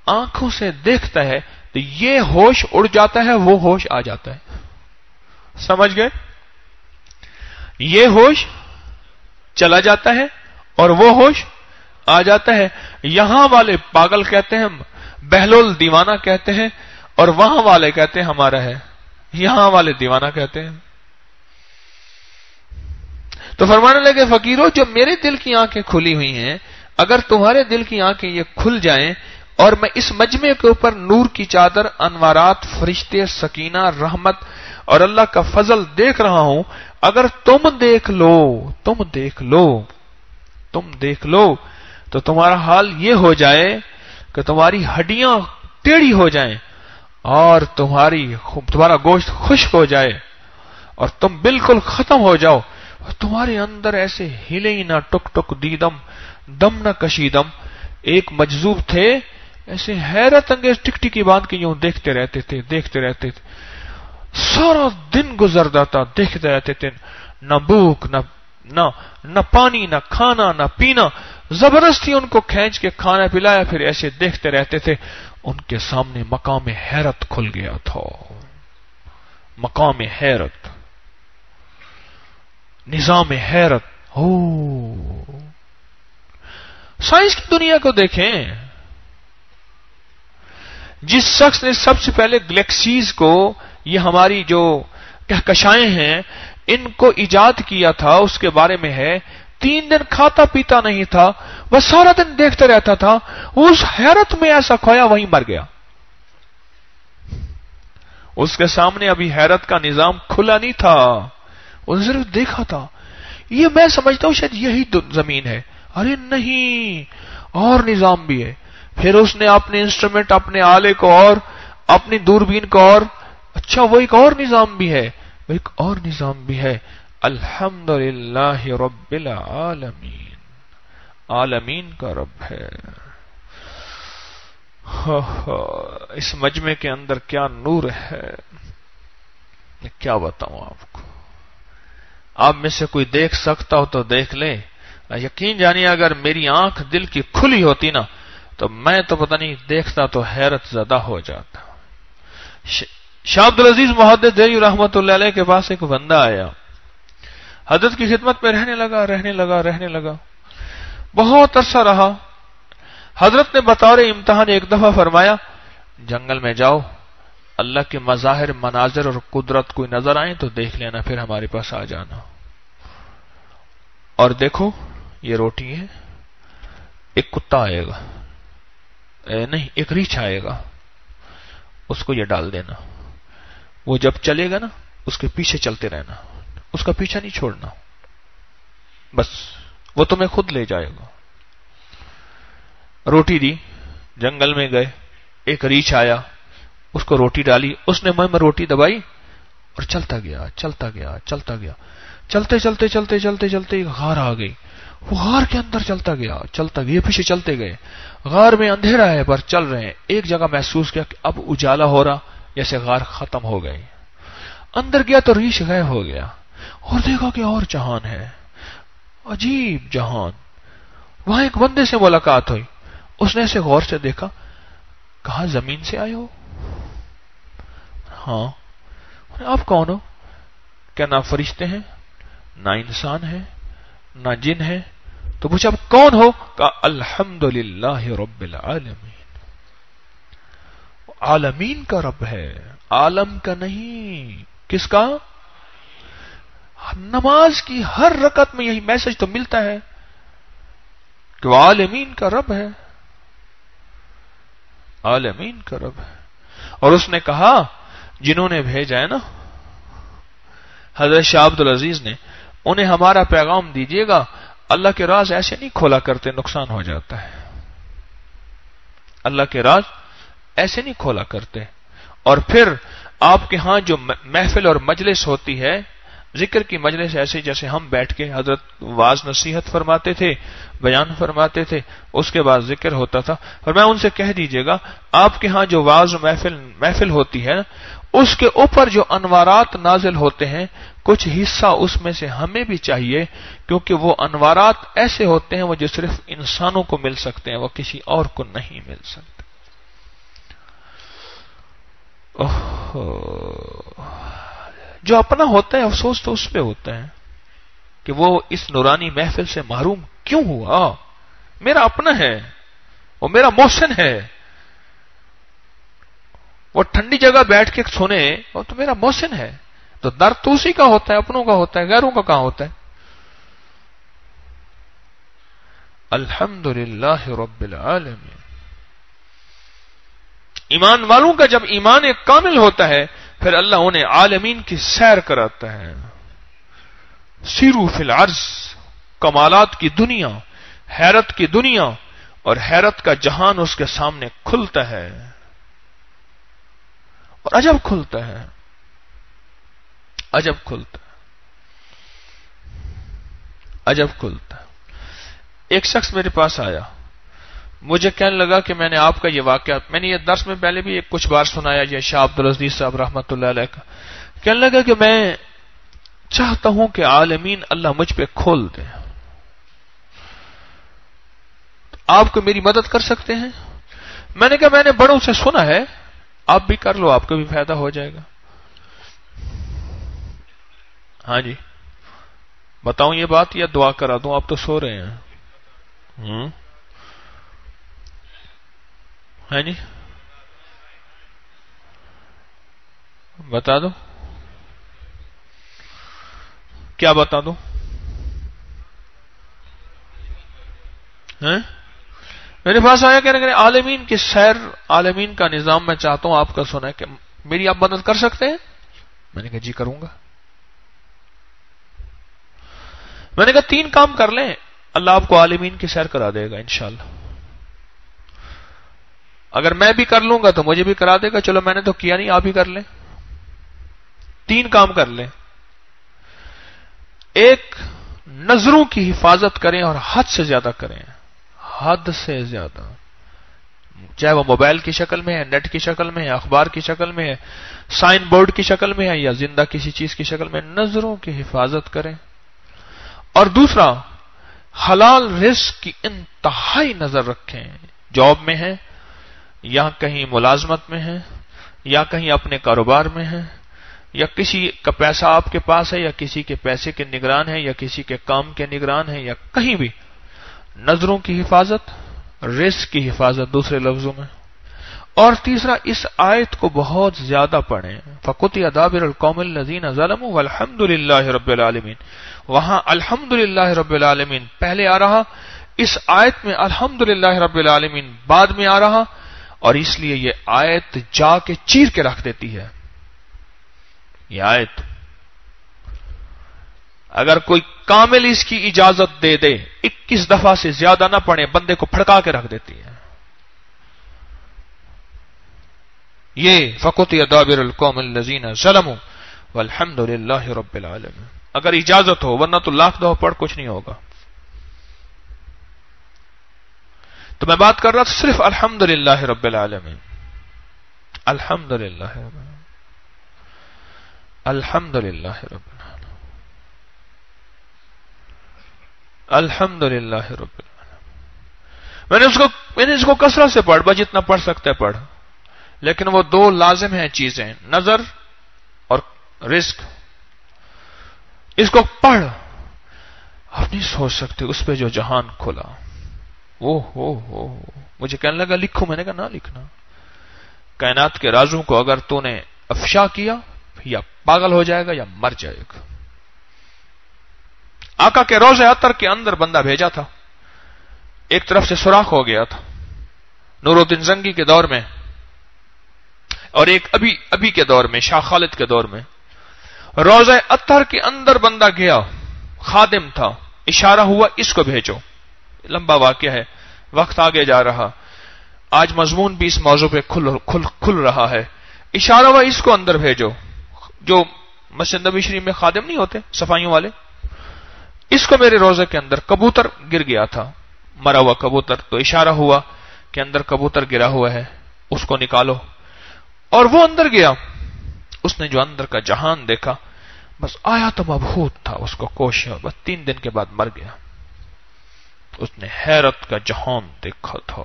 آنکھوں سے دیکھتا ہے تو یہ ہوش اڑ جاتا ہے، وہ ہوش آ جاتا ہے۔ سمجھ گئے؟ یہ ہوش چلا جاتا ہے اور وہ ہوش آ جاتا ہے۔ یہاں والے پاگل کہتے ہیں، بہلول دیوانہ کہتے ہیں، اور وہاں والے کہتے ہیں ہمارا ہے، یہاں والے دیوانہ کہتے ہیں۔ تو فرمانے لگے فقیروں، جو میرے دل کی آنکھیں کھلی ہوئی ہیں، اگر تمہارے دل کی آنکھیں یہ کھل جائیں اور میں اس مجمع کے اوپر نور کی چادر، انوارات، فرشتے، سکینہ، رحمت اور اللہ کا فضل دیکھ رہا ہوں، اگر تم دیکھ لو تو تمہارا حال یہ ہو جائے کہ تمہاری ہڈیاں ٹیڑھی ہو جائیں اور تمہارا گوشت خشک ہو جائے اور تم بالکل ختم ہو جاؤ، اور تمہارے اندر ایسے ہلے ہی نہ ٹک ٹک دیدم، دم نہ کشیدم۔ ایک مجذوب تھے، ایسے حیرت انگیز ٹکٹکی باندھ کے یوں دیکھتے رہتے تھے، دیکھتے رہتے تھے. سارا دن گزرتا تھا، دیکھتے رہتے تھے. نہ بھوک، نہ پانی، نہ کھانا، نہ پینا. زبردستی ان کو کھینچ کے کھانا پلایا، پھر ایسے دیکھتے رہتے تھے. ان کے سامنے مقام حیرت کھل گیا تھا. مقام حیرت، نظام حیرت. سائنس کی دنیا کو دیکھیں. جس شخص نے سب سے پہلے گلیکسیز کو، یہ ہماری جو کہکشائیں ہیں، ان کو ایجاد کیا تھا، اس کے بارے میں ہے 3 دن کھاتا پیتا نہیں تھا، بس سارا دن دیکھتے رہتا تھا. اس حیرت میں ایسا کھویا، وہیں مر گیا. اس کے سامنے ابھی حیرت کا نظام کھلا نہیں تھا، اس نے صرف دیکھا تھا. یہ میں سمجھتا ہوں شاید یہی زمین ہے. ارے نہیں، اور نظام بھی ہے. پھر اس نے اپنے انسٹرومنٹ، اپنے آلے کو اور اپنی دوربین کو اور اچھا وہ ایک اور نظام بھی ہے، وہ ایک اور نظام بھی ہے. الحمدللہ رب العالمین، عالمین کا رب ہے. اس مجمع کے اندر کیا نور ہے، میں کیا بتاؤں آپ کو. آپ میں سے کوئی دیکھ سکتا ہو تو دیکھ لے. یقین جانیے اگر میری آنکھ دل کی کھلی ہوتی نا تو میں تو پتہ نہیں دیکھتا تو حیرت زدہ ہو جاتا. شاہ عبدالعزیز محدث دہلوی رحمۃ اللہ علیہ کے پاس ایک بندہ آیا، حضرت کی خدمت میں رہنے لگا. بہت عرصہ رہا. حضرت نے بطور امتحان ایک دفعہ فرمایا، جنگل میں جاؤ، اللہ کے مظاہر، مناظر اور قدرت کوئی نظر آئیں تو دیکھ لینا، پھر ہمارے پاس آ جانا. اور دیکھو یہ روٹی ہے، ایک کتا آئے گا، نہیں ایک ریچھ آئے گا، اس کو یہ ڈال دینا. وہ جب چلے گا نا اس کے پیچھے چلتے رہنا، اس کا پیچھا نہیں چھوڑنا، بس وہ تمہیں خود لے جائے گا. روٹی دی، جنگل میں گئے، ایک ریچھ آیا، اس کو روٹی ڈالی، اس نے منہ میں روٹی دبائی اور چلتا گیا. چلتے ایک غار آ گئی. وہ غار کے اندر چلتا گیا، پیچھے چلتے گئے. غار میں اندھیرا ہے پر چل رہے ہیں. ایک جگہ محسوس کیا کہ اب اجالا ہو رہا، جیسے غار ختم ہو گئی. اندر گیا تو ریچھ غائب ہو گیا، اور دیکھا کہ اور جہان ہے، عجیب جہان. وہاں ایک بندے سے ملاقات ہوئی. اس نے اسے غور سے دیکھا، کہا زمین سے آئے ہو؟ ہاں. آپ کون ہو؟ کیا نہ فرشتے ہیں، نہ انسان ہے، نہ جن ہے؟ تو پوچھا اب کون ہو؟ کہا الحمدللہ رب العالمین. عالمین کا رب ہے، عالم کا نہیں. کس کا؟ نماز کی ہر رکعت میں یہی میسج تو ملتا ہے کہ وہ عالمین کا رب ہے، عالمین کا رب ہے. اور اس نے کہا جنہوں نے بھیجا ہے نا حضرت شاہ عبدالعزیز نے، انہیں ہمارا پیغام دیجیے گا، اللہ کے راز ایسے نہیں کھولا کرتے، نقصان ہو جاتا ہے. اللہ کے راز ایسے نہیں کھولا کرتے. اور پھر آپ کے ہاں جو محفل اور مجلس ہوتی ہے، ذکر کی مجلس، ایسے جیسے ہم بیٹھ کے حضرت واعظ نصیحت فرماتے تھے، بیان فرماتے تھے، اس کے بعد ذکر ہوتا تھا. اور میں ان سے کہہ دیجئے گا آپ کے ہاں جو واعظ محفل ہوتی ہے، اس کے اوپر جو انوارات نازل ہوتے ہیں، کچھ حصہ اس میں سے ہمیں بھی چاہیے، کیونکہ وہ انوارات ایسے ہوتے ہیں وہ جو صرف انسانوں کو مل سکتے ہیں، وہ کسی اور کو نہیں مل سکتے. جو اپنا ہوتا ہے افسوس تو اس پہ ہوتا ہے کہ وہ اس نورانی محفل سے محروم کیوں ہوا. میرا اپنا ہے، وہ میرا محسن ہے، وہ ٹھنڈی جگہ بیٹھ کے سونے، وہ تو میرا محسن ہے. تو درد تو اسی کا ہوتا ہے، اپنوں کا ہوتا ہے، غیروں کا کہاں ہوتا ہے. الحمدللہ رب العالمین. ایمان والوں کا جب ایمان کامل ہوتا ہے پھر اللہ انہیں عالمین کی سیر کراتا ہے. سیرو فی الارض، کمالات کی دنیا، حیرت کی دنیا، اور حیرت کا جہان اس کے سامنے کھلتا ہے، اور عجب کھلتا ہے، عجب کھلتا ہے، عجب کھلتا ہے. ایک شخص میرے پاس آیا، مجھے کہنے لگا کہ میں نے آپ کا یہ واقعہ، میں نے یہ درس میں پہلے بھی کچھ بار سنایا، یہ شاہ عبدالعزیز صاحب رحمۃ اللہ علیہ کا، کہنے لگا کہ میں چاہتا ہوں کہ عالمین اللہ مجھ پہ کھول دے، آپ کو میری مدد کر سکتے ہیں؟ میں نے کہا میں نے بڑوں سے سنا ہے، آپ بھی کر لو، آپ کو بھی فائدہ ہو جائے گا۔ ہاں جی، بتاؤں یہ بات یا دعا کرا دوں؟ آپ تو سو رہے ہیں۔ ہاں جی، بتا دو، کیا بتا دو؟ میرے پاس آیا کہنے کہ عالمین کی سیر، عالمین کا نظام میں چاہتا ہوں آپ کا سنا ہے، کہ میری آپ مدد کر سکتے ہیں؟ میں نے کہا جی کروں گا۔ میں نے کہا 3 کام کر لیں، اللہ آپ کو عالمین کی سیر کرا دے گا انشاءاللہ۔ اگر میں بھی کر لوں گا تو مجھے بھی کرا دے گا، چلو میں نے تو کیا نہیں، آپ ہی کر لیں۔ 3 کام کر لیں، ایک نظروں کی حفاظت کریں اور حد سے زیادہ کریں، حد سے زیادہ، چاہے وہ موبائل کی شکل میں ہے، نیٹ کی شکل میں ہے، اخبار کی شکل میں ہے، سائن بورڈ کی شکل میں ہے، یا زندہ کسی چیز کی شکل میں، نظروں کی حفاظت کریں۔ اور دوسرا، حلال رزق کی انتہائی نظر رکھیں، جاب میں ہیں یا کہیں ملازمت میں ہیں یا کہیں اپنے کاروبار میں ہیں، یا کسی کا پیسہ آپ کے پاس ہے، یا کسی کے پیسے کے نگران ہے، یا کسی کے کام کے نگران ہے، یا کہیں بھی، نظروں کی حفاظت، رزق کی حفاظت دوسرے لفظوں میں۔ اور تیسرا، اس آیت کو بہت زیادہ پڑھیں، فَقُطِعَ دَابِرُ الْقَوْمِ الَّذِينَ ظَلَمُوا وَالْحَمْدُ لِلَّهِ رَبِّ الْعَالَمِينَ۔ وہاں الحمدللہ رب العالمین پہلے آ رہا، اس آیت میں الحمدللہ رب العالمین بعد میں آ رہا، اور اس لیے یہ آیت جا کے چیر کے رکھ دیتی ہے۔ یہ آیت اگر کوئی کامل اس کی اجازت دے دے، 21 دفعہ سے زیادہ نہ پڑھے، بندے کو پھڑکا کے رکھ دیتی ہے۔ یہ فَقُطِعَ دَابِرُ الْقَوْمِ الَّذِينَ ظَلَمُوا وَالْحَمْدُ لِلَّهِ رَبِّ الْعَالَمِينَ، اگر اجازت ہو، ورنہ تو لاکھ دفعہ پڑھ کچھ نہیں ہوگا۔ تو میں بات کر رہا تھا صرف الحمدللہ رب العالمین، الحمدللہ رب العالمین، الحمدللہ رب العالمین، الحمدللہ رب العالمین۔ میں نے اس کو کثرت سے پڑھ، بس جتنا پڑھ سکتے پڑھ، لیکن وہ 2 لازم ہیں چیزیں، نظر اور رزق۔ اس کو پڑھ، آپ نہیں سوچ سکتے اس پہ جو جہان کھلا۔ مجھے کہنے لگا لکھو، میں نے کہا نہ لکھنا، کائنات کے رازوں کو اگر تو نے افشا کیا یا پاگل ہو جائے گا یا مر جائے گا۔ آقا کے روضہ اطہر کے اندر بندہ بھیجا تھا، ایک طرف سے سوراخ ہو گیا تھا نور الدین زنگی کے دور میں، اور ایک ابھی کے دور میں، شاہ خالد کے دور میں۔ روضہ اطہر کے اندر بندہ گیا، خادم تھا، اشارہ ہوا اس کو بھیجو، لمبا واقعہ ہے، وقت آگے جا رہا، آج مضمون بھی اس موضوع پہ کھل رہا ہے۔ اشارہ ہوا اس کو اندر بھیجو، جو مسجد نبی شریف میں خادم نہیں ہوتے صفائیوں والے، اس کو میرے روزے کے اندر کبوتر گر گیا تھا، مرا ہوا کبوتر، تو اشارہ ہوا کہ اندر کبوتر گرا ہوا ہے، اس کو نکالو۔ اور وہ اندر گیا، اس نے جو اندر کا جہان دیکھا، بس آیا تو مبہوت تھا، اس کو کوشش، بس 3 دن کے بعد مر گیا۔ اس نے حیرت کا جہان دیکھا تھا۔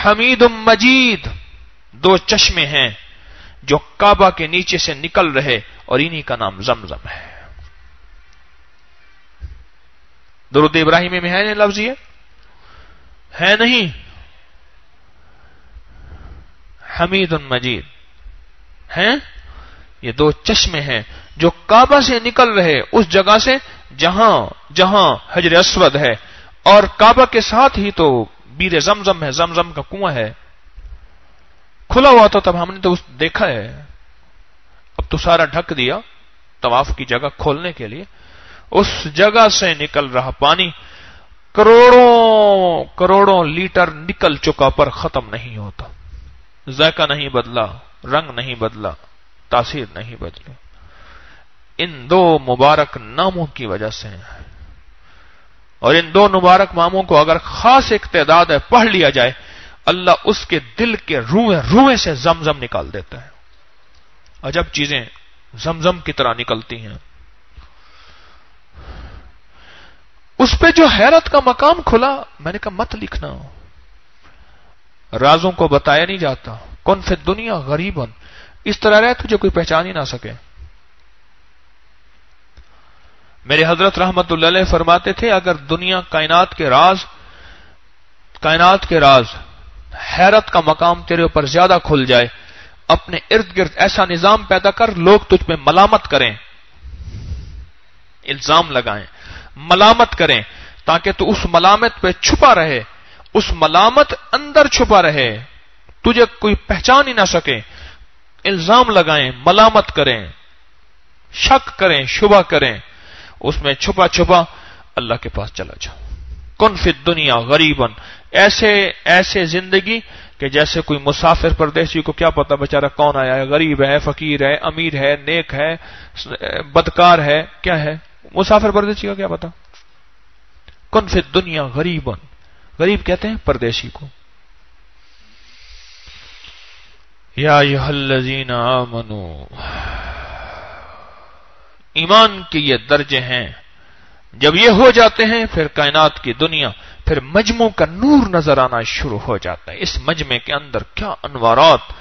حمید مجید، 2 چشمے ہیں جو کعبہ کے نیچے سے نکل رہے، اور انہی کا نام زمزم ہے۔ درود ابراہیمی میں ہے نہیں لفظ، یہ ہے نہیں، حمید مجید ہیں، یہ 2 چشمے ہیں جو کعبہ سے نکل رہے، اس جگہ سے جہاں حجر اسود ہے، اور کعبہ کے ساتھ ہی تو بیر زمزم ہے، زمزم کا کنواں ہے، کھلا ہوا تھا تب ہم نے تو دیکھا ہے، اب تو سارا ڈھک دیا طواف کی جگہ کھولنے کے لیے، اس جگہ سے نکل رہا پانی کروڑوں لیٹر نکل چکا، پر ختم نہیں ہوتا، ذائقہ نہیں بدلا، رنگ نہیں بدلا، تاثیر نہیں بدلی، ان 2 مبارک ناموں کی وجہ سے۔ اور ان دو مبارک ماموں کو اگر خاص ایک تعداد ہے پڑھ لیا جائے، اللہ اس کے دل کے روئیں روئیں سے زمزم نکال دیتا ہے. عجب چیزیں زمزم کی طرح نکلتی ہیں. اس پہ جو حیرت کا مقام کھلا، میں نے کہا مت لکھنا، رازوں کو بتایا نہیں جاتا. کن فی الدنیا غریباً، اس طرح رہے تجھے کوئی پہچان ہی نہ سکے. میرے حضرت رحمت اللہ علیہ فرماتے تھے اگر دنیا کائنات کے راز حیرت کا مقام تیرے اوپر زیادہ کھل جائے، اپنے ارد گرد ایسا نظام پیدا کر لوگ تجھ پہ ملامت کریں، الزام لگائیں، ملامت کریں، تاکہ تو اس ملامت پہ چھپا رہے، اس ملامت اندر چھپا رہے، تجھے کوئی پہچان ہی نہ سکے. الزام لگائیں، ملامت کریں، شک کریں، شبہ کریں، اس میں چھپا چھپا اللہ کے پاس چلا جاؤ. کن فی الدنیا غریباً، ایسے زندگی کہ جیسے کوئی مسافر پردیسی کو کیا پتا بیچارہ کون آیا ہے، غریب ہے، فقیر ہے، امیر ہے، نیک ہے، بدکار ہے، کیا ہے، مسافر پردیسی کا کیا پتا. کن فی الدنیا غریباً، غریب کہتے ہیں پردیسی کو. یا ایھا الذین آمنوا، ایمان کے یہ درجے ہیں، جب یہ ہو جاتے ہیں پھر کائنات کی دنیا، پھر مجموع کا نور نظر آنا شروع ہو جاتا ہے. اس مجمع کے اندر کیا انوارات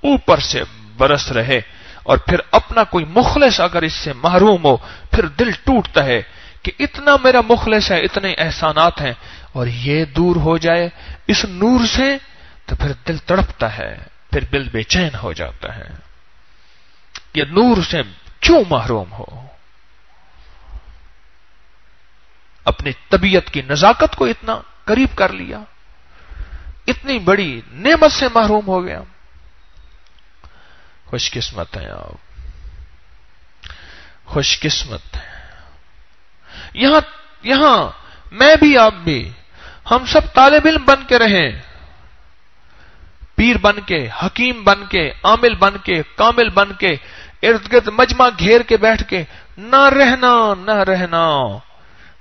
اوپر سے برس رہے، اور پھر اپنا کوئی مخلص اگر اس سے محروم ہو پھر دل ٹوٹتا ہے کہ اتنا میرا مخلص ہے، اتنے احسانات ہیں، اور یہ دور ہو جائے اس نور سے تو پھر دل تڑپتا ہے، پھر دل بے چین ہو جاتا ہے. یہ نور سے کیوں محروم ہو؟ اپنی طبیعت کی نزاکت کو اتنا قریب کر لیا، اتنی بڑی نعمت سے محروم ہو گیا. خوش قسمت ہیں آپ، خوش قسمت ہیں. یہاں میں بھی، آپ بھی، ہم سب طالب علم بن کے رہیں، پیر بن کے، حکیم بن کے، عامل بن کے، کامل بن کے، ارد گرد مجمع گھیر کے بیٹھ کے نہ رہنا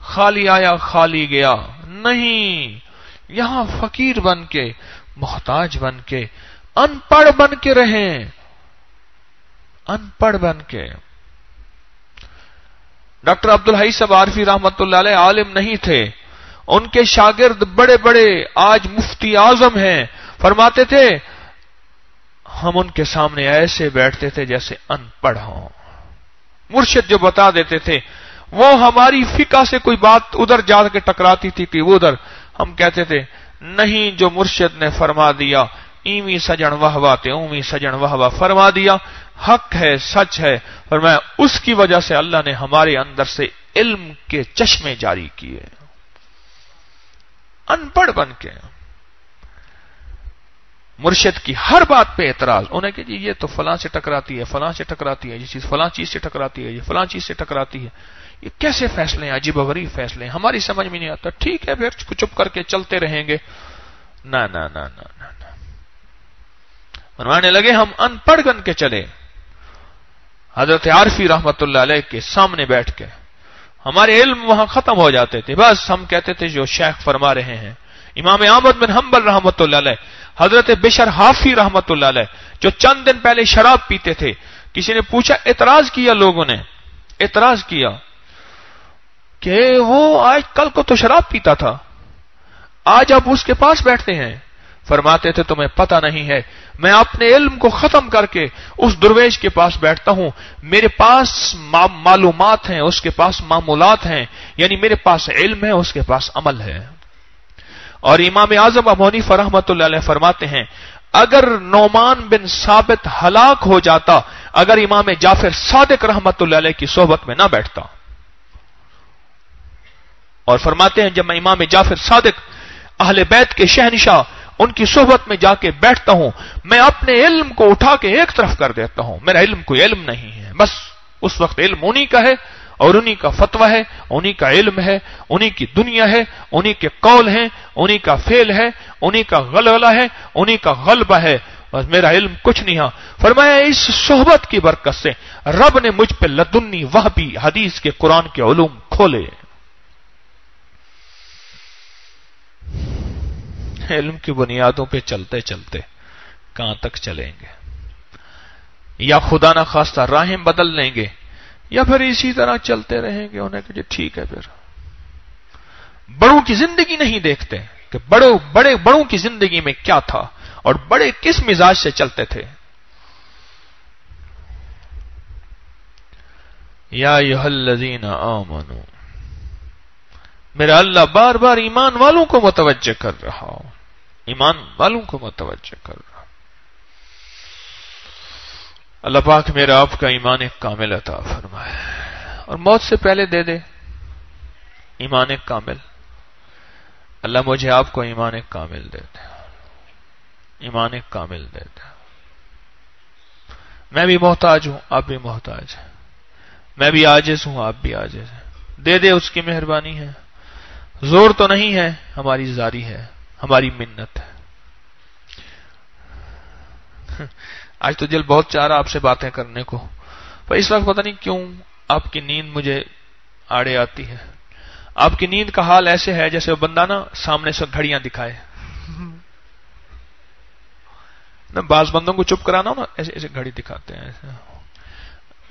خالی آیا خالی گیا. نہیں، یہاں فقیر بن کے، محتاج بن کے، ان پڑھ بن کے رہیں، ان پڑھ بن کے. ڈاکٹر عبدالحی صاحب عارفی رحمت اللہ علیہ عالم نہیں تھے، ان کے شاگرد بڑے بڑے آج مفتی اعظم ہیں. فرماتے تھے ہم ان کے سامنے ایسے بیٹھتے تھے جیسے ان پڑھ ہوں. مرشد جو بتا دیتے تھے وہ ہماری فقہ سے کوئی بات ادھر جا کے ٹکراتی تھی کہ ادھر، ہم کہتے تھے نہیں، جو مرشد نے فرما دیا ایویں سجن وہوا تے اویں سجن وہوا فرما دیا، حق ہے، سچ ہے. فرمایا اس کی وجہ سے اللہ نے ہمارے اندر سے علم کے چشمے جاری کیے. ان پڑھ بن کے مرشد کی ہر بات پہ اعتراض، انہیں کہ جی یہ تو فلاں سے ٹکراتی ہے، فلاں سے ٹکراتی ہے، یہ چیز فلاں چیز سے ٹکراتی ہے، یہ فلاں چیز سے ٹکراتی ہے. یہ کیسے فیصلے ہیں، عجیب و غریب فیصلے ہیں، ہماری سمجھ میں نہیں آتا. ٹھیک ہے پھر چپ کر کے چلتے رہیں گے. نہ فرمانے لگے ہم ان پڑھ بن کے چلے. حضرت عارفی رحمت اللہ علیہ کے سامنے بیٹھ کے ہمارے علم وہاں ختم ہو جاتے تھے. بس ہم کہتے تھے جو شیخ فرما رہے ہیں. امام احمد بن حنبل رحمت اللہ علیہ، حضرت بشر حافی رحمت اللہ علیہ جو چند دن پہلے شراب پیتے تھے، کسی نے پوچھا، اعتراض کیا، لوگوں نے اعتراض کیا کہ وہ آج کل کو تو شراب پیتا تھا، آج آپ اس کے پاس بیٹھتے ہیں. فرماتے تھے تمہیں پتہ نہیں ہے، میں اپنے علم کو ختم کر کے اس درویش کے پاس بیٹھتا ہوں. میرے پاس معلومات ہیں، اس کے پاس معمولات ہیں، یعنی میرے پاس علم ہے، اس کے پاس عمل ہے. اور امام اعظم ابو حنیفہ رحمت اللہ علیہ فرماتے ہیں اگر نعمان بن ثابت ہلاک ہو جاتا اگر امام جعفر صادق رحمت اللہ علیہ کی صحبت میں نہ بیٹھتا. اور فرماتے ہیں جب میں امام جعفر صادق اہل بیت کے شہنشاہ ان کی صحبت میں جا کے بیٹھتا ہوں، میں اپنے علم کو اٹھا کے ایک طرف کر دیتا ہوں. میرا علم کوئی علم نہیں ہے، بس اس وقت علم انہی کا ہے اور انہی کا فتویٰ ہے، انہی کا علم ہے، انہی کی دنیا ہے، انہی کے قول ہیں، انہی کا فعل ہے، انہی کا غلغلہ ہے، انہی کا غلبہ ہے، بس میرا علم کچھ نہیں. فرمایا اس صحبت کی برکت سے رب نے مجھ پہ لدنی وحبی حدیث کے قرآن کے علوم کھولے. علم کی بنیادوں پہ چلتے چلتے کہاں تک چلیں گے؟ یا خدا نہ خواستہ راہیں بدل لیں گے، یا پھر اسی طرح چلتے رہیں گے انہیں کہ ٹھیک ہے پھر بڑوں کی زندگی نہیں دیکھتے کہ بڑوں کی زندگی میں کیا تھا اور بڑے کس مزاج سے چلتے تھے۔ یا ایھا الذین آمنوا، میرا اللہ بار بار ایمان والوں کو متوجہ کر رہا ہوں، ایمان والوں کو متوجہ کر رہا ہوں۔ اللہ پاک میرا آپ کا ایمان کامل عطا فرمائے اور موت سے پہلے دے دے ایمان کامل۔ اللہ مجھے آپ کو ایمان کامل دے دے، ایمان کامل دے دے۔ میں بھی محتاج ہوں، آپ بھی محتاج ہیں، میں بھی عاجز ہوں، آپ بھی عاجز ہیں۔ دے دے، اس کی مہربانی ہے۔ زور تو نہیں ہے، ہماری زاری ہے، ہماری منت ہے۔ آج تو دل بہت چاہ رہا آپ سے باتیں کرنے کو، پر اس وقت پتہ نہیں کیوں آپ کی نیند مجھے آڑے آتی ہے۔ آپ کی نیند کا حال ایسے ہے جیسے وہ بندہ نا سامنے سے گھڑیاں دکھائے نا، بعض بندوں کو چپ کرانا نا ایسے ایسے گھڑی دکھاتے ہیں، ایسے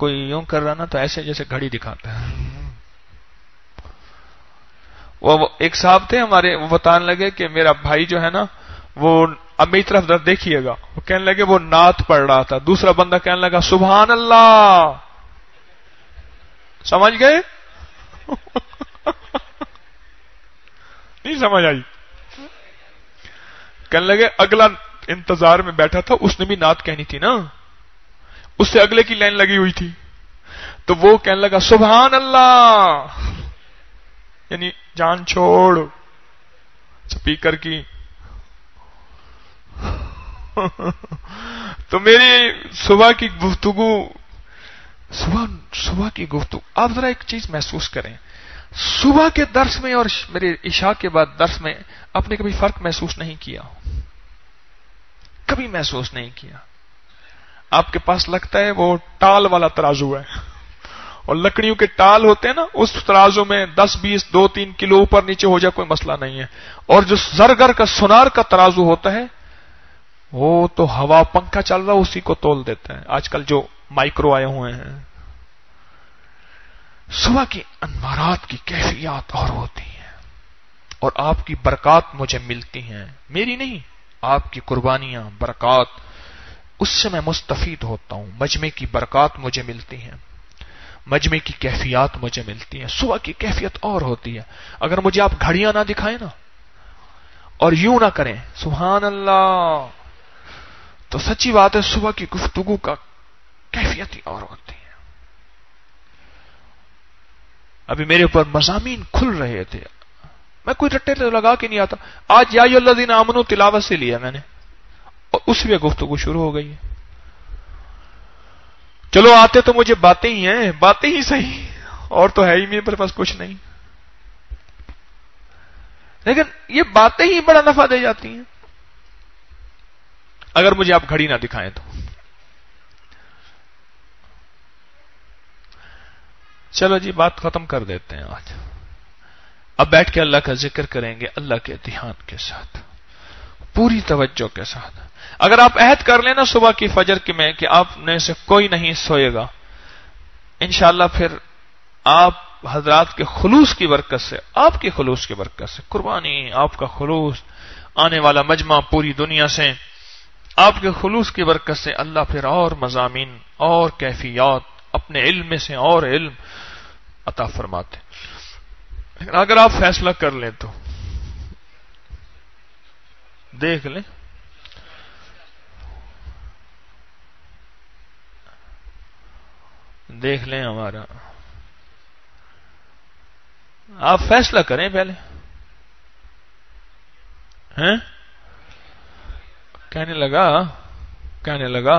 کوئی یوں کر رہا نا تو ایسے جیسے گھڑی دکھاتا ہے۔ وہ ایک صاحب تھے ہمارے، وہ بتانے لگے کہ میرا بھائی جو ہے نا وہ اب میری طرف دیکھیے گا، وہ کہنے لگے وہ نعت پڑھ رہا تھا، دوسرا بندہ کہنے لگا سبحان اللہ، سمجھ گئے؟ نہیں سمجھ آئی؟ کہنے لگے اگلا انتظار میں بیٹھا تھا، اس نے بھی نعت کہنی تھی نا، اس سے اگلے کی لائن لگی ہوئی تھی، تو وہ کہنے لگا سبحان اللہ، یعنی جان چھوڑ سپیکر کی۔ تو میری صبح کی گفتگو آپ ذرا ایک چیز محسوس کریں، صبح کے درس میں اور میرے عشاء کے بعد درس میں آپ نے کبھی فرق محسوس نہیں کیا؟ کبھی محسوس نہیں کیا؟ آپ کے پاس لگتا ہے وہ ٹال والا ترازو ہے، اور لکڑیوں کے ٹال ہوتے ہیں نا، اس ترازو میں 10 20 2 3 کلو اوپر نیچے ہو جائے کوئی مسئلہ نہیں ہے، اور جو زرگر کا سونار کا ترازو ہوتا ہے وہ تو ہوا پنکھا چل رہا اسی کو تول دیتا ہے، آج کل جو مائکرو آئے ہوئے ہیں۔ صبح کی انوارات کی کیفیات اور ہوتی ہیں، اور آپ کی برکات مجھے ملتی ہیں، میری نہیں، آپ کی قربانیاں، برکات، اس سے میں مستفید ہوتا ہوں، مجمع کی برکات مجھے ملتی ہیں، مجمع کی کیفیات مجھے ملتی ہیں۔ صبح کی کیفیت اور ہوتی ہے۔ اگر مجھے آپ گھڑیاں نہ دکھائیں نا اور یوں نہ کریں سبحان اللہ، تو سچی بات ہے صبح کی گفتگو کا کیفیت ہی اور ہوتی ہے۔ ابھی میرے اوپر مضامین کھل رہے تھے، میں کوئی رٹے لگا کے نہیں آتا، آج یا ایھا الذین آمنوا تلاوت سے لیا میں نے، اور اس میں گفتگو شروع ہو گئی ہے۔ چلو آتے تو مجھے باتیں ہی ہیں، باتیں ہی صحیح، اور تو ہے ہی میرے پاس کچھ نہیں، لیکن یہ باتیں ہی بڑا نفع دے جاتی ہیں اگر مجھے آپ گھڑی نہ دکھائیں تو۔ چلو جی بات ختم کر دیتے ہیں آج، اب بیٹھ کے اللہ کا ذکر کریں گے، اللہ کے دھیان کے ساتھ، پوری توجہ کے ساتھ۔ اگر آپ عہد کر لینا صبح کی فجر کی میں کہ آپ میں سے کوئی نہیں سوئے گا، انشاءاللہ پھر آپ حضرات کے خلوص کی برکت سے، آپ کی خلوص کی برکت سے، قربانی آپ کا خلوص، آنے والا مجمع پوری دنیا سے، آپ کے خلوص کی برکت سے اللہ پھر اور مضامین اور کیفیات اپنے علم میں سے اور علم عطا فرماتے۔ لیکن اگر آپ فیصلہ کر لیں تو دیکھ لیں، دیکھ لیں ہمارا، آپ فیصلہ کریں پہلے، ہیں؟ کہنے لگا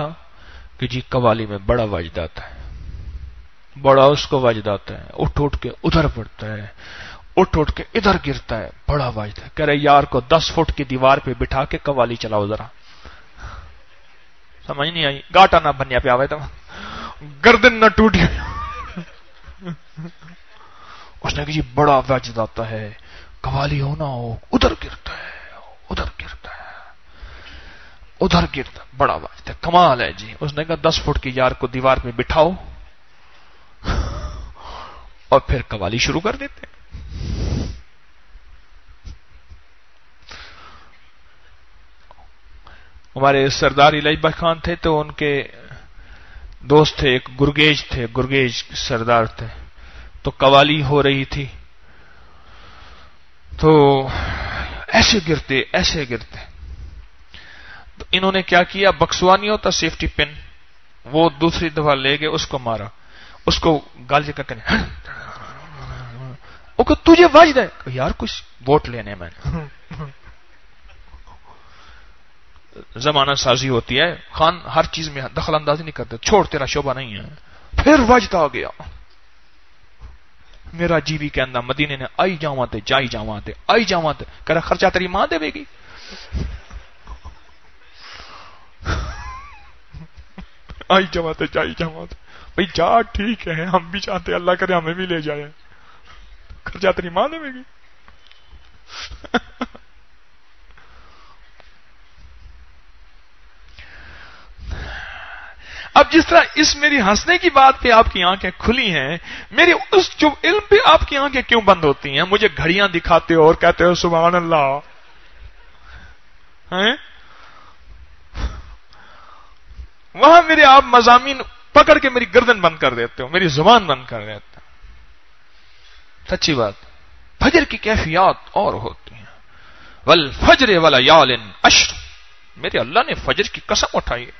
کہ جی قوالی میں بڑا وجد آتا ہے، بڑا اس کو وجد آتا ہے، اٹھ کے ادھر پڑتا ہے، اٹھ کے ادھر گرتا ہے، بڑا وجد ہے۔ کہہ رہے یار کو 10 فٹ کی دیوار پہ بٹھا کے قوالی چلاؤ ذرا، سمجھ نہیں آئی؟ گاٹا نہ بنیا پہ آوے تو گردن نہ ٹوٹی۔ اس نے کہ جی بڑا وجد آتا ہے، قوالی ہونا ہو ادھر گرتا ہے، ادھر گرتا ہے۔ ادھر گرتا بڑا واجتا کمال ہے جی. اس نے کہا 10 فٹ کی یار کو دیوار پہ بٹھاؤ اور پھر قوالی شروع کر دیتے. ہمارے سردار الہی بخش خان تھے تو ان کے دوست تھے ایک گرگیج سردار تھے. تو قوالی ہو رہی تھی تو ایسے گرتے. تو انہوں نے کیا کیا, بکسوانی ہوتا سیفٹی پن, وہ دوسری دفعہ لے گئے, اس کو مارا, اس کو گال جگہ کرنے. وہ کہ تجھے واجد ہے, یار کچھ ووٹ لینے میں زمانہ سازی ہوتی ہے, خان ہر چیز میں دخل اندازی نہیں کرتے, چھوڑ تیرا شعبہ نہیں ہے. پھر واجد آ گیا, میرا جی بھی کہنا مدینے نے آئی جاواں تے جائی جاواں تے آئی جاواں تے, کہہ رہا خرچہ تیری ماں دے گی. آئی جاواں تے جائی جاواں تے, بھئی جا ٹھیک ہے, ہم بھی چاہتے اللہ کرے ہمیں بھی لے جائے, خرچہ تیری ماں دے گی. اب جس طرح اس میری ہنسنے کی بات پہ آپ کی آنکھیں کھلی ہیں, میری اس جو علم پہ آپ کی آنکھیں کیوں بند ہوتی ہیں؟ مجھے گھڑیاں دکھاتے ہو اور کہتے ہو سبحان اللہ, وہاں میرے آپ مضامین پکڑ کے میری گردن بند کر دیتے ہو, میری زبان بند کر دیتے ہو. سچی بات, فجر کی کیفیات اور ہوتی ہیں. والفجر ولیال عشر, میرے اللہ نے فجر کی قسم اٹھائی ہے.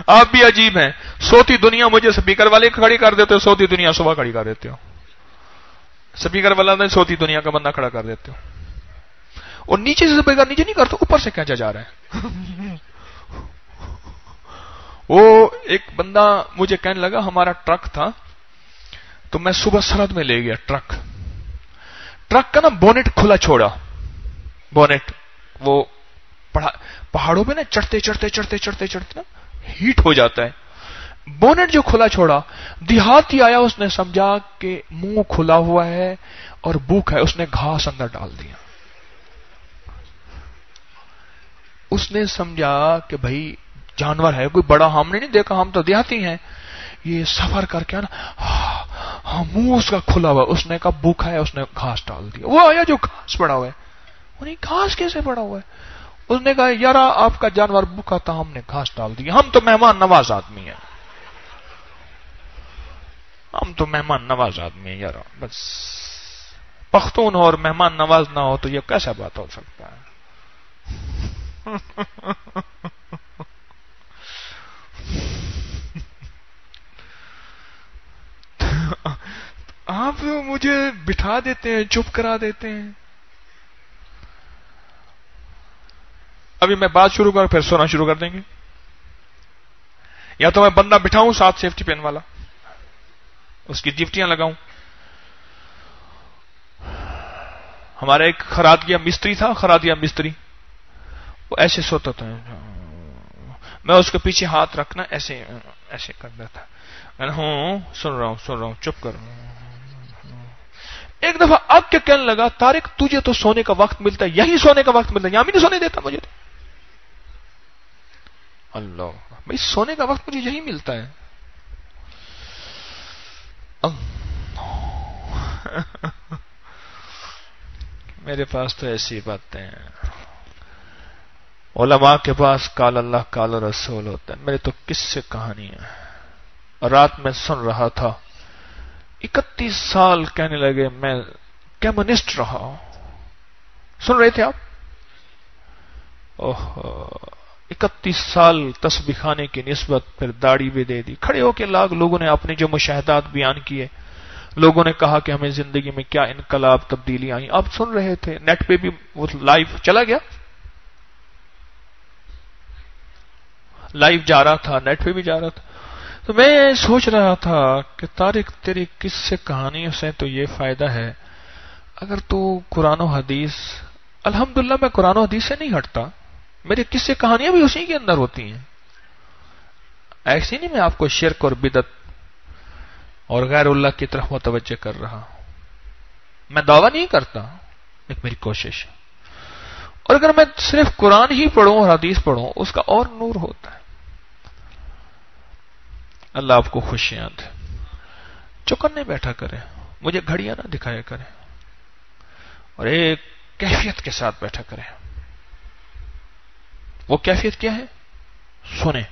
آپ بھی عجیب ہیں, سوتی دنیا مجھے سپیکر والے کھڑی کر دیتے ہو, سوتی دنیا صبح کھڑی کر دیتے ہو. سپیکر والا نے سوتی دنیا کا بندہ کھڑا کر دیتے ہو, اور نیچے سے سپیکر نیچے نہیں کرتے, اوپر سے کھینچا جا رہا ہے. وہ ایک بندہ مجھے کہنے لگا, ہمارا ٹرک تھا تو میں صبح سرحد میں لے گیا, ٹرک کا نا بونٹ کھلا چھوڑا. بونٹ وہ پہاڑوں پہ نا چڑھتے نا ہیٹ ہو جاتا ہے. بونٹ جو کھلا چھوڑا, دیہاتی آیا, اس نے سمجھا کہ منہ کھلا ہوا ہے اور بھوک ہے, اس نے گھاس اندر ڈال دیا. اس نے سمجھا کہ بھائی جانور ہے کوئی بڑا, ہم نے نہیں دیکھا, ہم تو دیہاتی ہیں, یہ سفر کر کے نا منہ اس کا کھلا ہوا, اس نے کہا بھوکا ہے, اس نے گھاس ڈال دیا. وہ آیا جو گھاس پڑا ہوا ہے, انہیں گھاس کیسے پڑا ہوا ہے؟ اس نے کہا یار آپ کا جانور بھوکا تھا, ہم نے گھاس ڈال دی, ہم تو مہمان نواز آدمی ہیں, ہم تو مہمان نواز آدمی ہیں یار. بس پختون ہو اور مہمان نواز نہ ہو تو یہ کیسا بات ہو سکتا ہے؟ آپ مجھے بٹھا دیتے ہیں, چپ کرا دیتے ہیں. ابھی میں بات شروع کروں پھر سونا شروع کر دیں گے, یا تو میں بندہ بٹھاؤں ساتھ سیفٹی پین والا, اس کی ڈیوٹیاں لگاؤں. ہمارا ایک خرادیا مستری تھا, وہ ایسے سوتا تھا, میں اس کے پیچھے ہاتھ رکھنا ایسے کرتا تھا, سن رہا ہوں, چپ کر. ایک دفعہ اب کیا کہنے لگا, طارق تجھے تو سونے کا وقت ملتا ہے, یہی سونے کا وقت ملتا ہے, یہاں بھی نہیں سونے دیتا مجھے. تو اللہ بھائی, سونے کا وقت مجھے یہی ملتا ہے. میرے پاس تو ایسی باتیں ہیں, علماء کے پاس قال اللہ قال رسول ہوتا ہے. میرے تو کس سے کہانی ہے. رات میں سن رہا تھا, 31 سال کہنے لگے میں کمیونسٹ رہا. سن رہے تھے آپ؟ 31 سال تسبیح خانے کی نسبت, پھر داڑھی بھی دے دی, کھڑے ہو کے لوگوں نے اپنے جو مشاہدات بیان کیے, لوگوں نے کہا کہ ہمیں زندگی میں کیا انقلاب تبدیلی آئی. آپ سن رہے تھے, نیٹ پہ بھی وہ لائیو چلا گیا, لائیو جا رہا تھا, نیٹ پہ بھی جا رہا تھا. تو میں سوچ رہا تھا کہ طارق تیری کس سے کہانی سے تو یہ فائدہ ہے, اگر تو قرآن و حدیث, الحمدللہ میں قرآن و حدیث سے نہیں ہٹتا, میری کس سے کہانیاں بھی اسی کے اندر ہوتی ہیں. ایسی نہیں میں آپ کو شرک اور بدعت اور غیر اللہ کی طرف متوجہ کر رہا, میں دعویٰ نہیں کرتا, ایک میری کوشش. اور اگر میں صرف قرآن ہی پڑھوں اور حدیث پڑھوں اس کا اور نور ہوتا ہے. اللہ آپ کو خوشیاں دے. چوکنے بیٹھا کرے, مجھے گھڑیاں نہ دکھایا کرے, اور ایک کیفیت کے ساتھ بیٹھا کرے. وہ کیفیت کیا ہے؟ سنیں.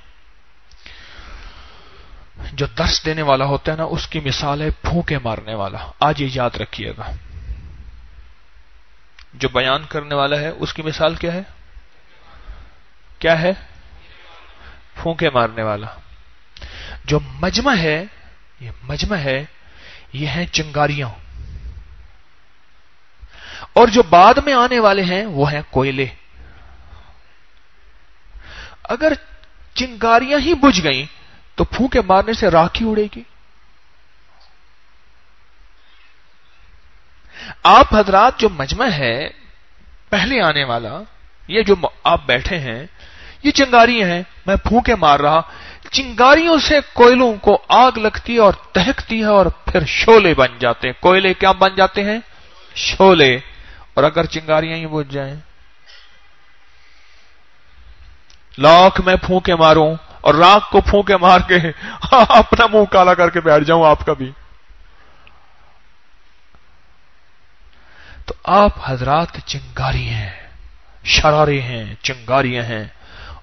جو درس دینے والا ہوتا ہے نا, اس کی مثال ہے پھونکے مارنے والا. آج یہ یاد رکھیے گا. جو بیان کرنے والا ہے اس کی مثال کیا ہے؟ کیا ہے؟ پھونکے مارنے والا. جو مجمع ہے, یہ مجمع ہے, یہ ہیں چنگاریاں. اور جو بعد میں آنے والے ہیں وہ ہیں کوئلے. اگر چنگاریاں ہی بجھ گئیں تو پھونکے مارنے سے راکھ ہی اڑے گی. آپ حضرات جو مجمع ہے پہلے آنے والا, یہ جو آپ بیٹھے ہیں یہ چنگاریاں ہیں. میں پھونکے مار رہا, چنگاریوں سے کوئلوں کو آگ لگتی ہے اور دہکتی ہے اور پھر شعلے بن جاتے ہیں. کوئلے کیا بن جاتے ہیں؟ شعلے. اور اگر چنگاریاں ہی بجھ جائیں, لاکھ میں پھونکے ماروں اور راکھ کو پھونکے مار کے اپنا منہ کالا کر کے بیٹھ جاؤں آپ کا بھی, تو آپ حضرات چنگاری ہیں, شرارے ہیں, چنگاریاں ہیں,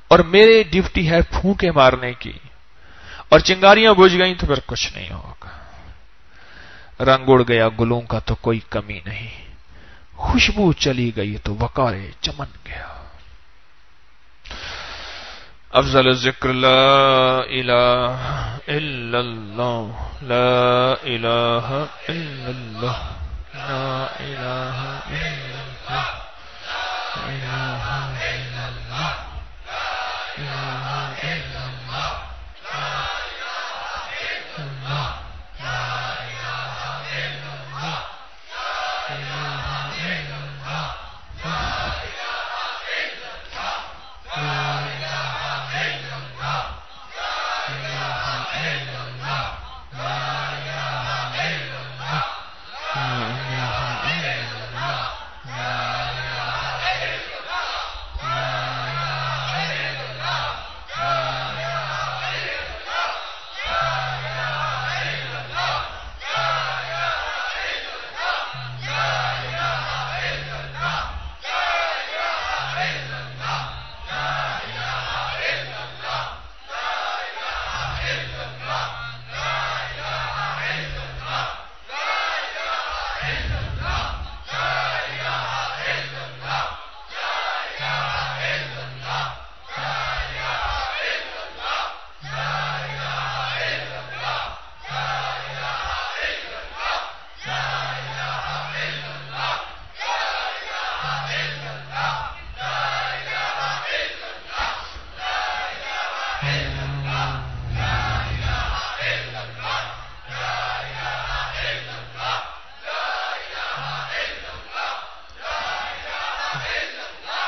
اور میرے ڈیوٹی ہے پھونکے مارنے کی. اور چنگاریاں بجھ گئیں تو پھر کچھ نہیں ہوگا. رنگ اڑ گیا گلوں کا تو کوئی کمی نہیں, خوشبو چلی گئی تو وقار چمن گیا. افضل ذکر لا الہ الا اللہ, لا الہ الا اللہ, لا الہ الا اللہ, لا الہ الا اللہ, لا الہ الا اللہ,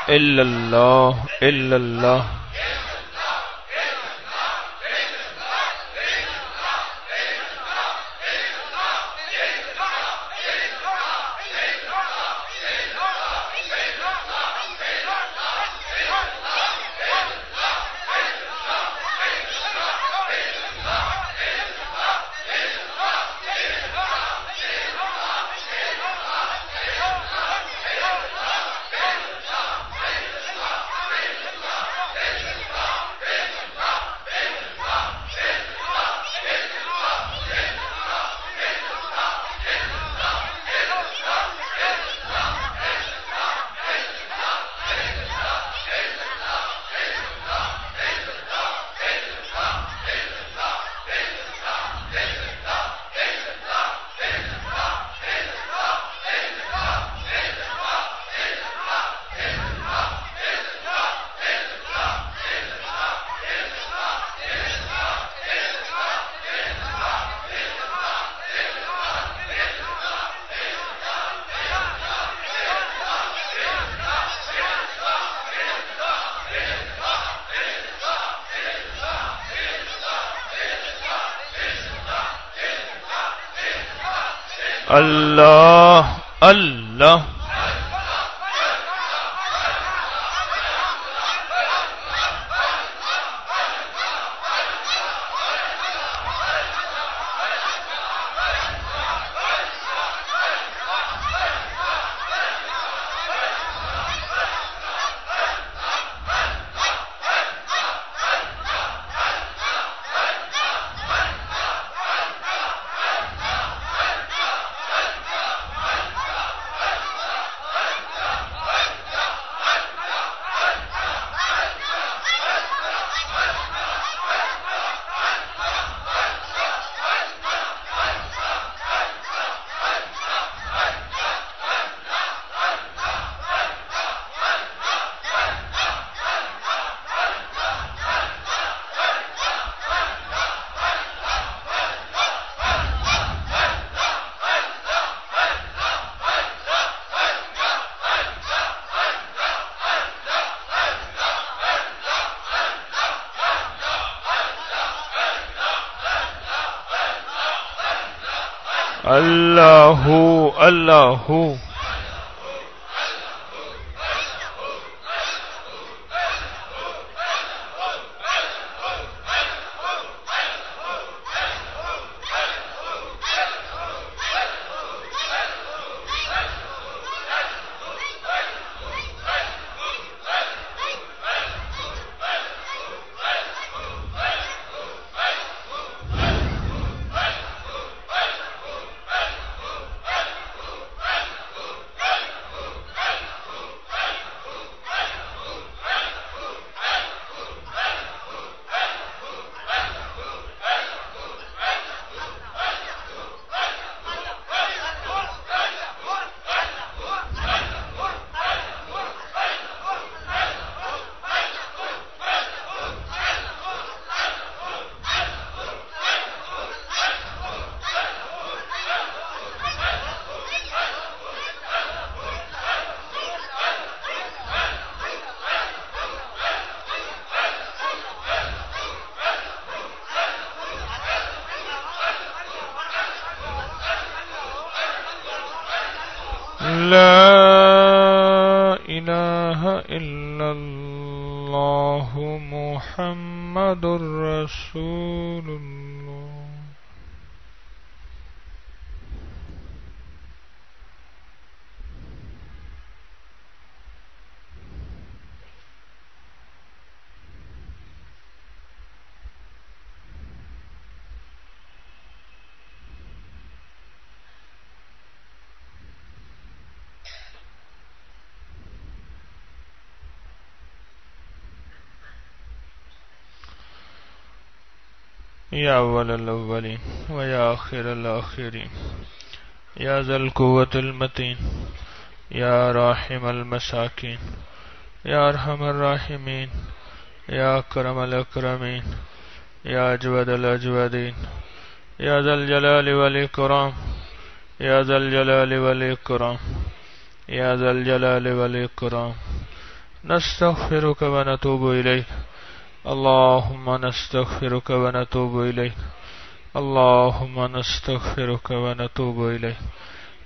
الا اللہ, الا اللہ. اللہ اللہ اللہ اللہ لا الہ الا اللہ محمد رسول اللہ. یا اول الاولین و یا آخر الاخرین یا ذا القوة المتین یا راحم المساکین یا ارحم الراحمین یا اکرم الاکرمین یا اجود الاجودین یا ذا الجلال والاکرام یا ذا الجلال والاکرام یا ذا الجلال والاکرام. نستغفرک و نتوب الیک. اللهم نستغفرك ونتوب إليك. اللهم نستغفرك ونتوب إليك.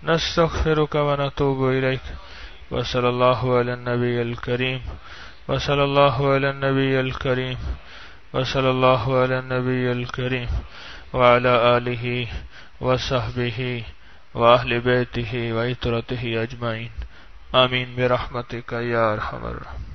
نستغفرك ونتوب إليك. وصلى الله على النبي الكريم. وصلى الله على النبي الكريم. وصلى الله على النبي الكريم وعلى آله وصحبه وأهل بيته وعترته أجمعين. آمين برحمتك يا أرحم الراحمين.